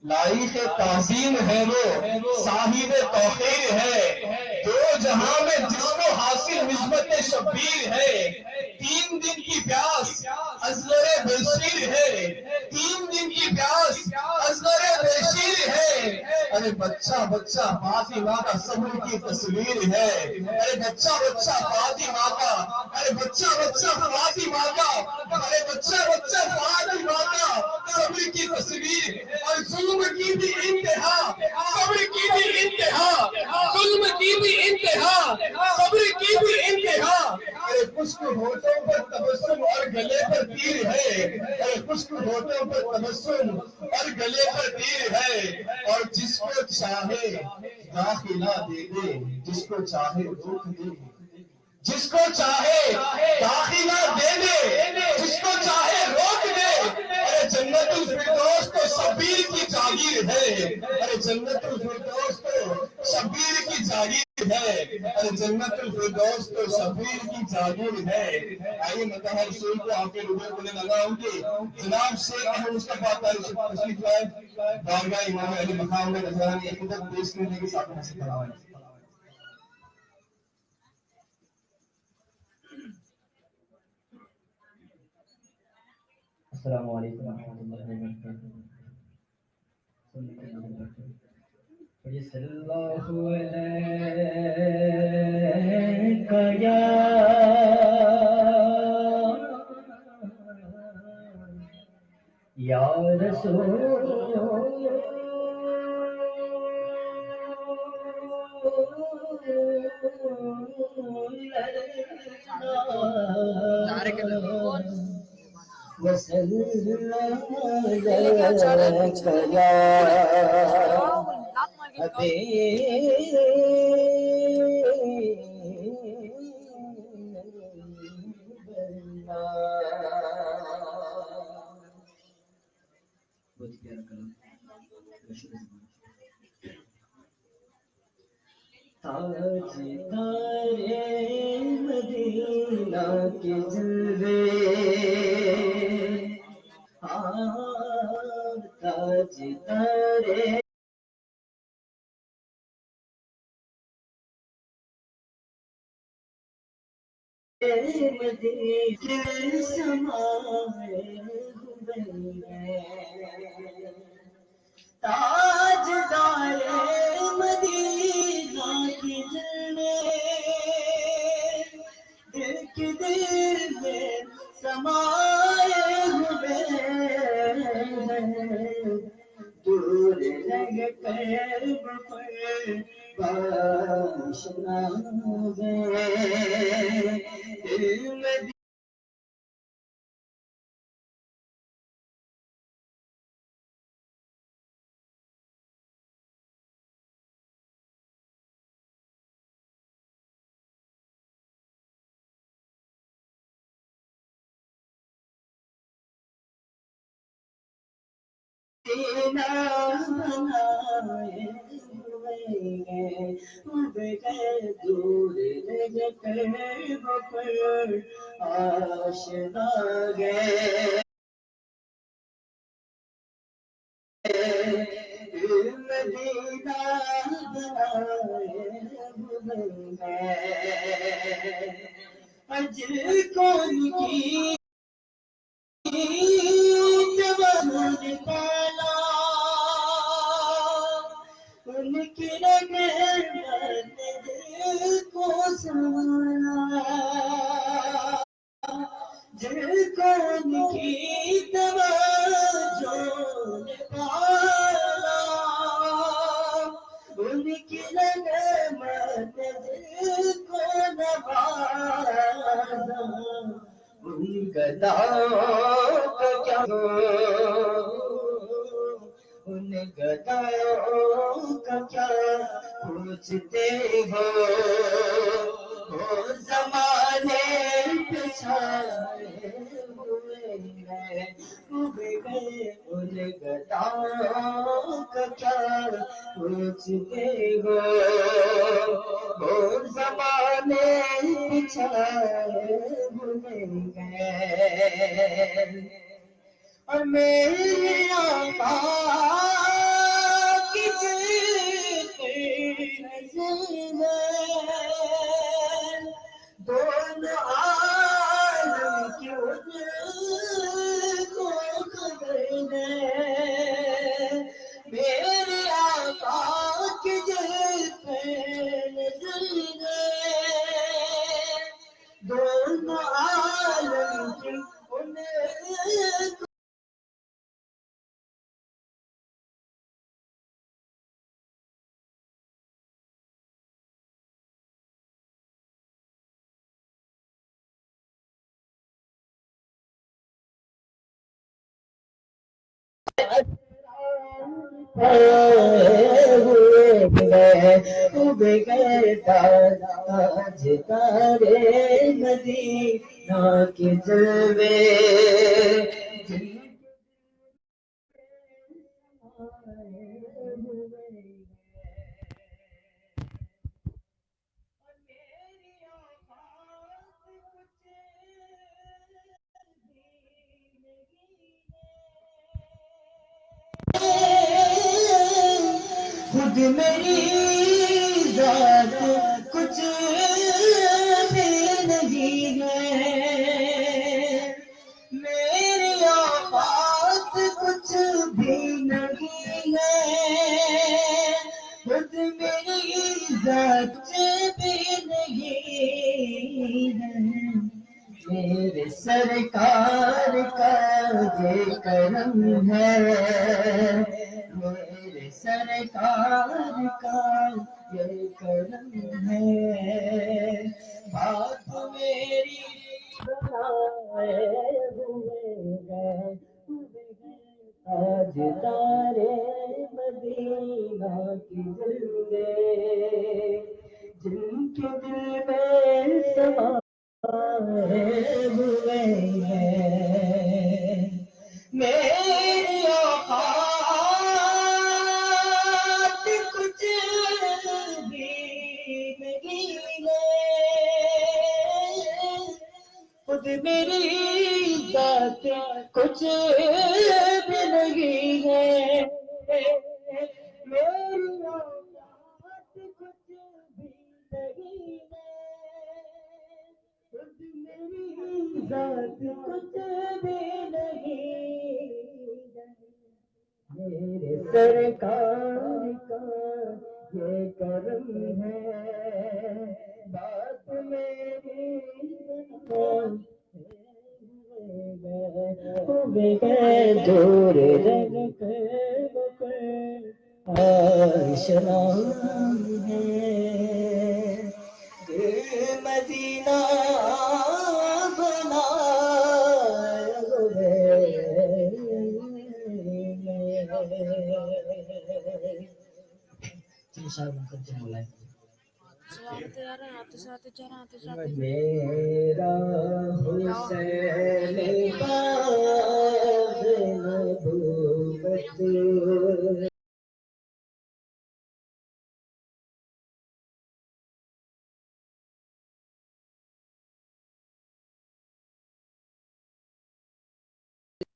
لائی کے تعظیم ہے وہ صاحب توقیر ہے، دو جہاں میں جس کو حاصل نسبت شبیر ہے، 3 دن کی پیاس ازغر بشیر ہے، 3 دن کی پیاس ازغر بشیر ہے، ارے بچہ بچہ فاطمہ کا صبر کی تصویر ہے، ارے بچہ بچہ فاطمہ کا، ارے بچہ بچہ فاطمہ کا، ارے کی بھی انتہا، صبر کی بھی انتہا، ظلم کی بھی انتہا، صبر کی بھی انتہا۔ ارے خشک ہونٹوں پر تبسم اور گلے پر تیر ہے، ارے خشک ہونٹوں پر تبسم اور گلے پر تیر ہے، اور جس کو چاہے داخلہ دے دے، جس کو چاہے روک دے، جس کو چاہے داخلہ دے دے، جس کو چاہے روک دے۔ ارے جنت الفردوس تو شبیر کی جاگیر ہے، ارے جنت الفردوس تو شبیر کی جاگیر ہے، ارے جنت الفردوس تو شبیر کی جاگیر ہے۔ آئیے مطلع رسول کو آپ کے روبرو بولے لگاؤں گے جناب شیخ احمد مصطفیٰ تشریف لائے بارگاہ امام علی مقام میں نظران ایک ادب پیش کرنے کے ساتھ حاصل کروائیں۔ السلام علیکم ورحمۃ اللہ وبرکاتہ۔ صلی اللہ علیہ یا رسول تاجدار مدینہ کے جلوے، تاجدار مدینہ سمائے ہوئے تاجدار مدینہ کی جلوے، دل کی دل میں سمائے ہوئے دور لگ کر بفر باشنا ہوئے دور لگ کر بفر آشنا گئے مدینہ اجل کون کی پالا ان کی رحمت دل کو سنبھالا، جل کون کی توجہ نے پالا ان کی رحمت دل کو نوازا، ان گداؤں کا کیا ہو، ان گداؤں کا کیا پوچھتے ہو، زمانے پہ چھائے ہوئے ہیں ڈوب گئے، ان گداؤں کا کیا پوچھتے ہو، زمانے پہ چھائے ہوئے ہیں۔ اور میرے آقا کی نظر دونوں عالم کی کو خبر ہے، میرے آقا کی نظر دونوں عالم کی ڈوب گئے تاج تارے مدینہ کے جلوے خود میری ذات کچھ بھی نہیں ہے، میری آفات کچھ بھی نہیں ہے، خود میری ذات بھی نہیں ہے، میرے سرکار کا یہ کرم ہے، میرے سرکار کا یہ کرم ہے، بات میری بنائے ہوئے گئے آج تارے مدینہ کی جلوے، جن کے دل میں سمائے ہوئے ہیں، میری اوقات کچھ بھی نہیں ہے، خود میری ذات کچھ بھی نہیں ہے، میری اوقات کچھ بھی نہیں ہے، خود میری ذات کچھ بھی نہیں ہے، میرے سرکار کا یہ کرم ہے، بات میری گئے دور رہ کر آشنا ہے، مدینہ بنا میرا حسین باغ نبوت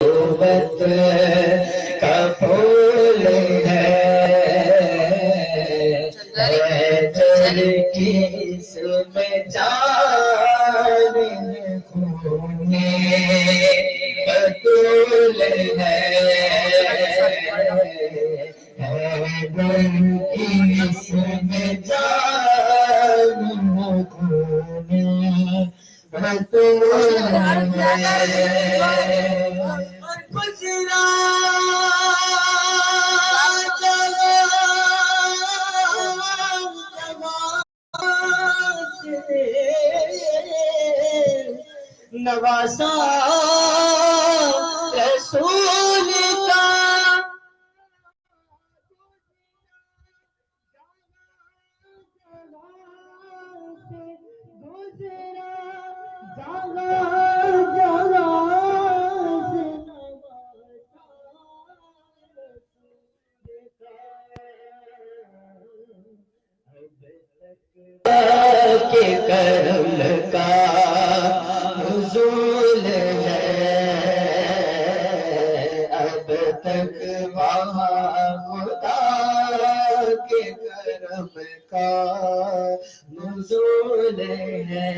نبوت کا پھول ہے، چل کی اس میں جان خونے بطول ہے، دل کی اس میں جان خونے بطول ہے، گزرا نواسا رسول کا کے کرم کا نزول ہے، اب تک وہاں خدا کے کرم کا نزول ہے،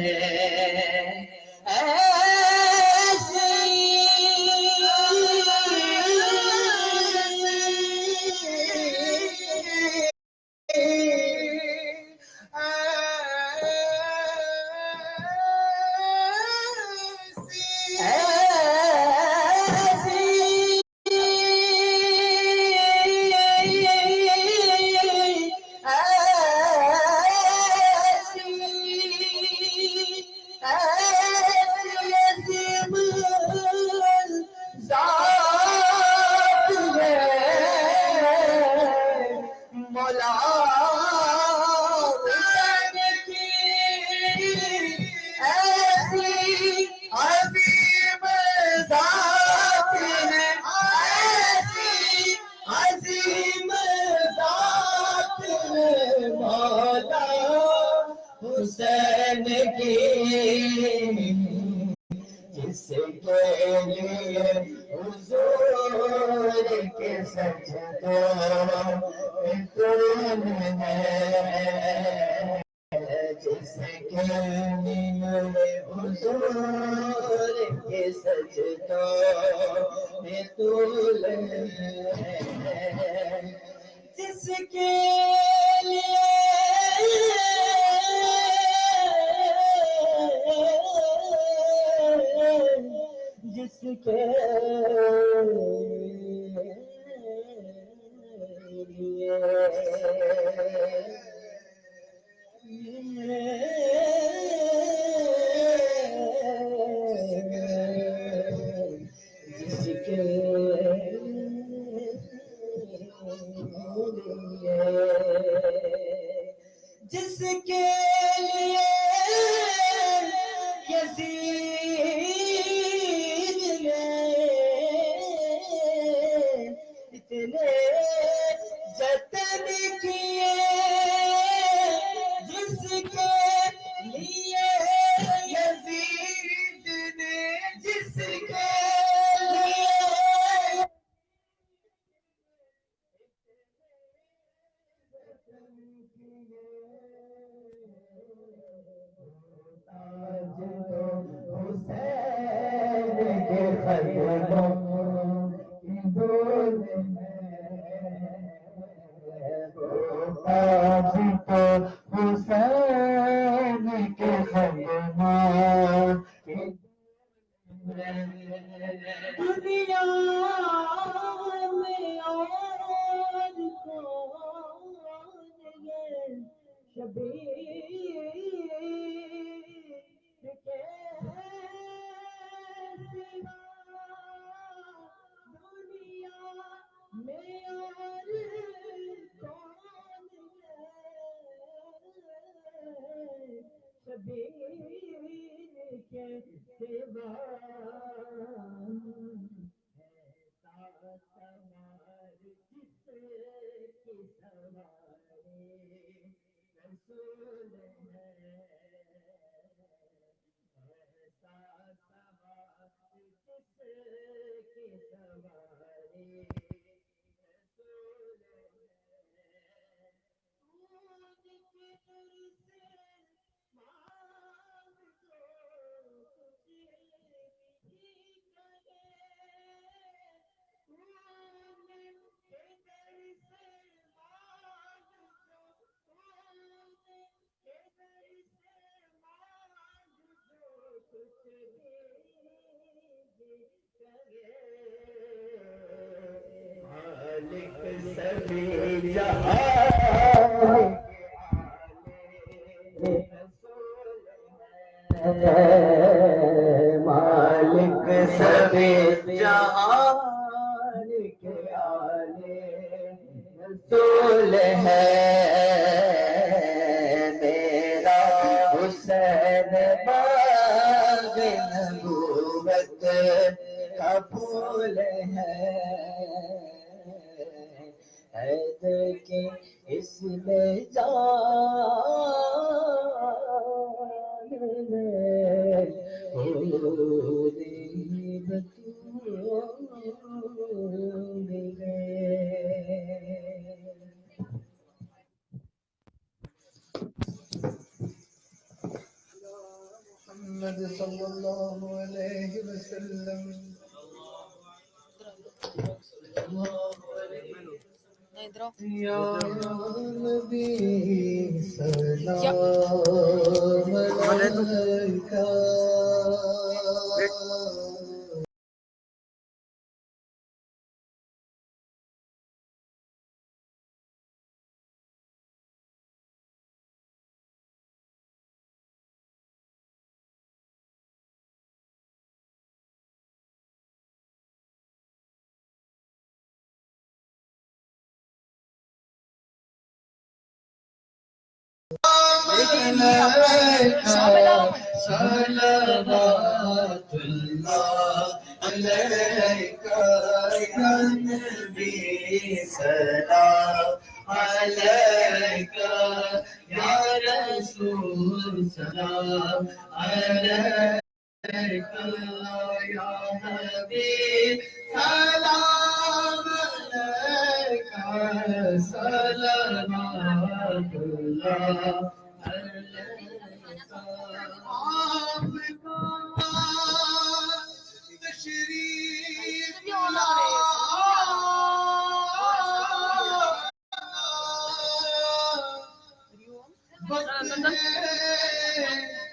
کی جس کے لیے حضور کے سجدوں میں طول ہے، جس کے لیے حضور کے سجدوں میں طول ہے، جس کے لیے جس کے جس کے جس کے لیے یزید نے اتنے جتن کیے، جس کے لیے یزید نے جس کے لیے حسین کے خیموں کی دول تاج تو حسین کے خیموں کی دنیا میں اور کون ہے شبیر کے سوا، دنیا میں اور کون ہے شبیر کے سوا، ایسا سوار جس کی سواری رسول ہے، ایسا سوار جس کی سواری رسول ہے، خون کے در سے مانگ جو کچھ بھی کرے، خون کے در سے مانگ جو، خون کے در سے مانگ جو کچھ بھی کرے، مالک سبھی جہان مالک سبھی جہان کے آلے رسول ہے، میرا حسین باغ نبوت کا پھول ہے، حیدر کی اس میں جان ہے، دید طول ہے۔ محمد صلی اللہ علیہ وسلم، یا نبی سلام علیکہ، صلوات اللہ علیکہ یا نبی سلام عليك يا رسول سلام عليك يا حبيب سلام عليك صلوات الله تشريف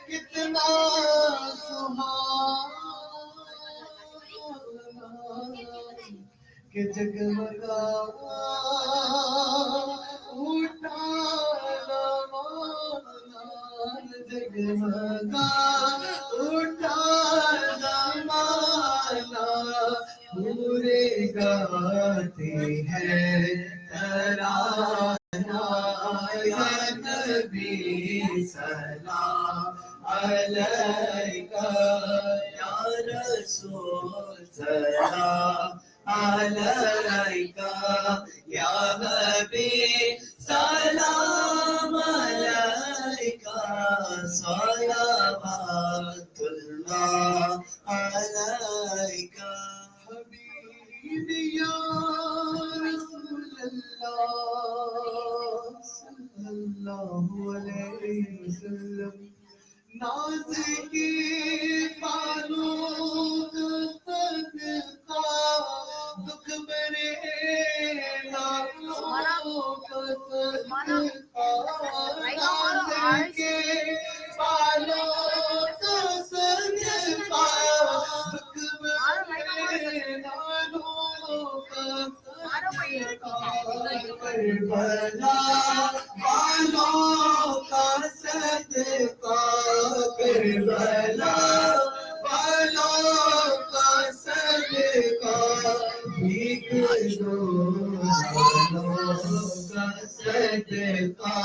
کتنا سہانا کہ جگمگا اٹھا زمانہ جگمگا اٹھا زمانہ پورے گاتے ہیں ترانہ یا نبی سلام علیکہ یا رسول سلام علیکہ یا حبیب سلام علیکہ صلوات اللہ علیکہ حبیب یا رسول اللہ صلی اللہ علیہ وسلم ناز کی فاروق صدقہ دکھ برے لاکھوں کا صدقہ ناز کے فاروق صدقہ دکھ برے لاکھوں کا صدقہ کربلا والوں کا صدقہ کربلا والوں کا صدقہ بھیک دو والوں کا صدقہ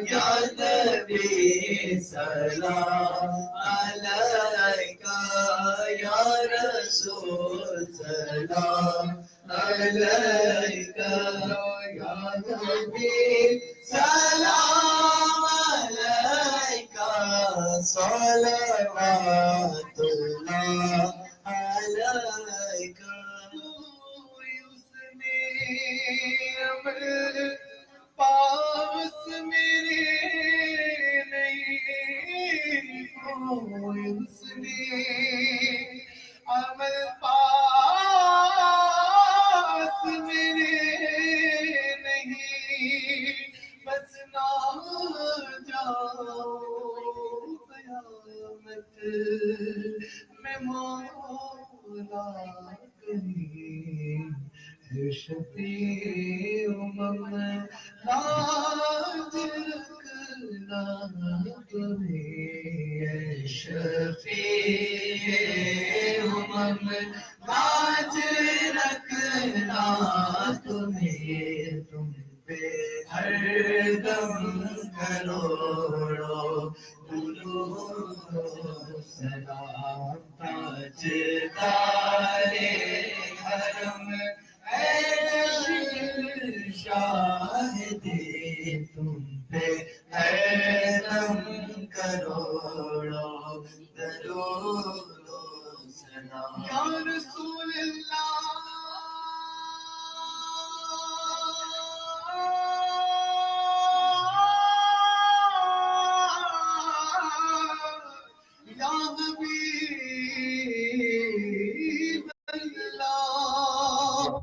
یا نبی سلام علیکہ یا رسول سلام علیکہ یا حبیب سلام علیکہ صلوات اللہ علیکہ اس نے عمل پاس میرے نہیں کوئی اس نے عمل پاس میرے نہیں بس نہ جاؤ قیامت میں مولا کہیں ہے شفیع لاج رکھنا تمہیں ہے شفیع لاج رکھنا تمہیں تم پہ ہر دم کروڑوں درود سلام تاجدارے حرم شاہدی تم پہ ہر دم کروڑوں درود سلام یا رسول اللہ یا حبیب اللہ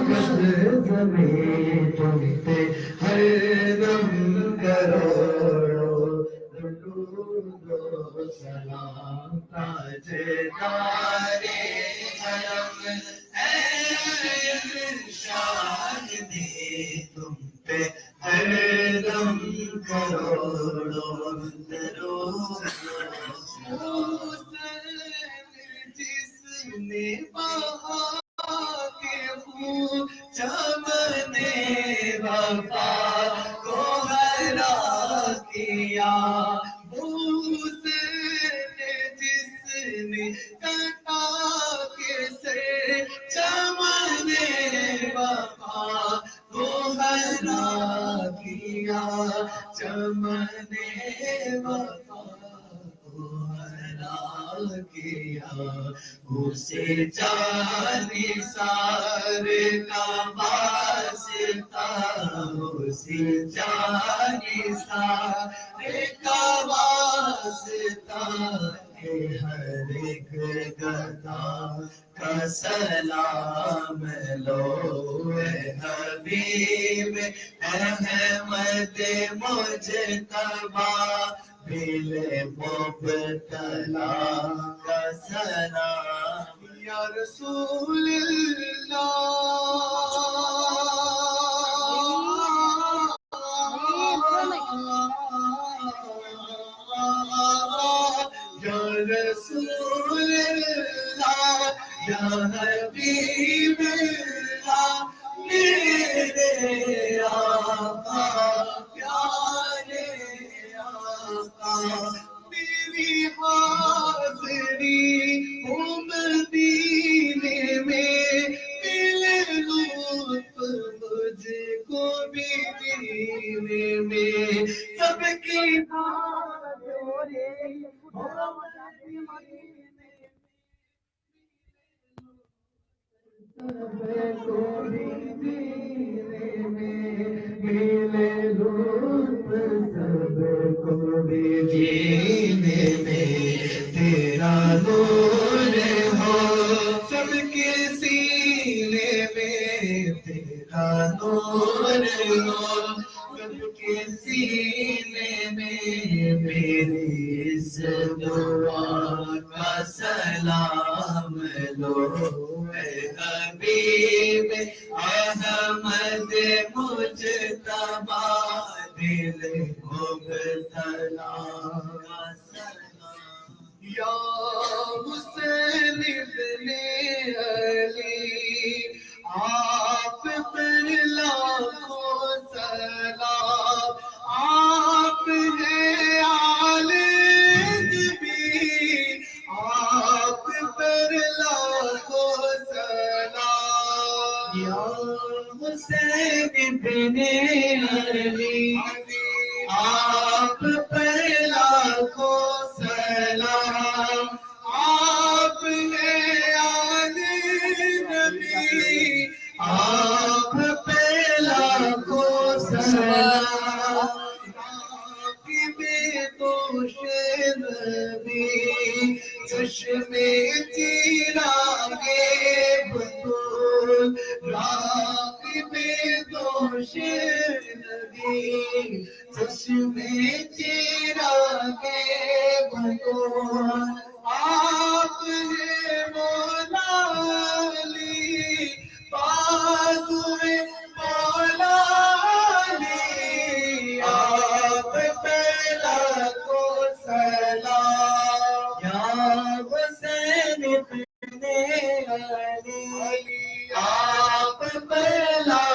زمین تم پہ ہر دم کروڑوں درود و سلام تاجدار حرم ارشاد دے تم پہ ہر دم کروڑوں درود و سلام جس نے چمنے وفا کو ہرا کیا اس نے جس نے کٹا کے سے چمنے وفا کو ہرا کیا چمنے وفا کو ہرا کیا اسے جانی سار کا واسطہ اسے جانی سار کا واسطہ کہ ہر ایک گدا کا سلام لو اے حبیب احمد مجتبی دل مبتلا کا سلام یا رسول اللہ یا رسول اللہ یا حبیب اللہ میرے آقا پیارے آقا میری حاضری مدینے میں ملے لطف مجھ کو بھی جینے میں سب کی ملے لطف سب کو بھی جینے میں تیرا نور ہو سب کے سینے میں تیرا نور ہو سب کے سینے میں میری اس دعا کا سلام لو اے حبیب احمد مجتبی دل مبتلا کا سلام یا حسین ابن علی آپ پر لاکھوں سلام آپ ہیں عالم بھی آپ پر لاکھوں سلام یا حسین ابن علی آپ پر لاکھوں سلام آپ ہیں عالم نبی آپ پہ لاکھوں سلام بے دوش نبی چشمے چراغے بطول راقب دوش نبی چشمے چراغے بطول آپ ہیں مولا علی بازوئے مولا علی آپ پہلا کو سلام یا حسین ابن علی آپ پہلا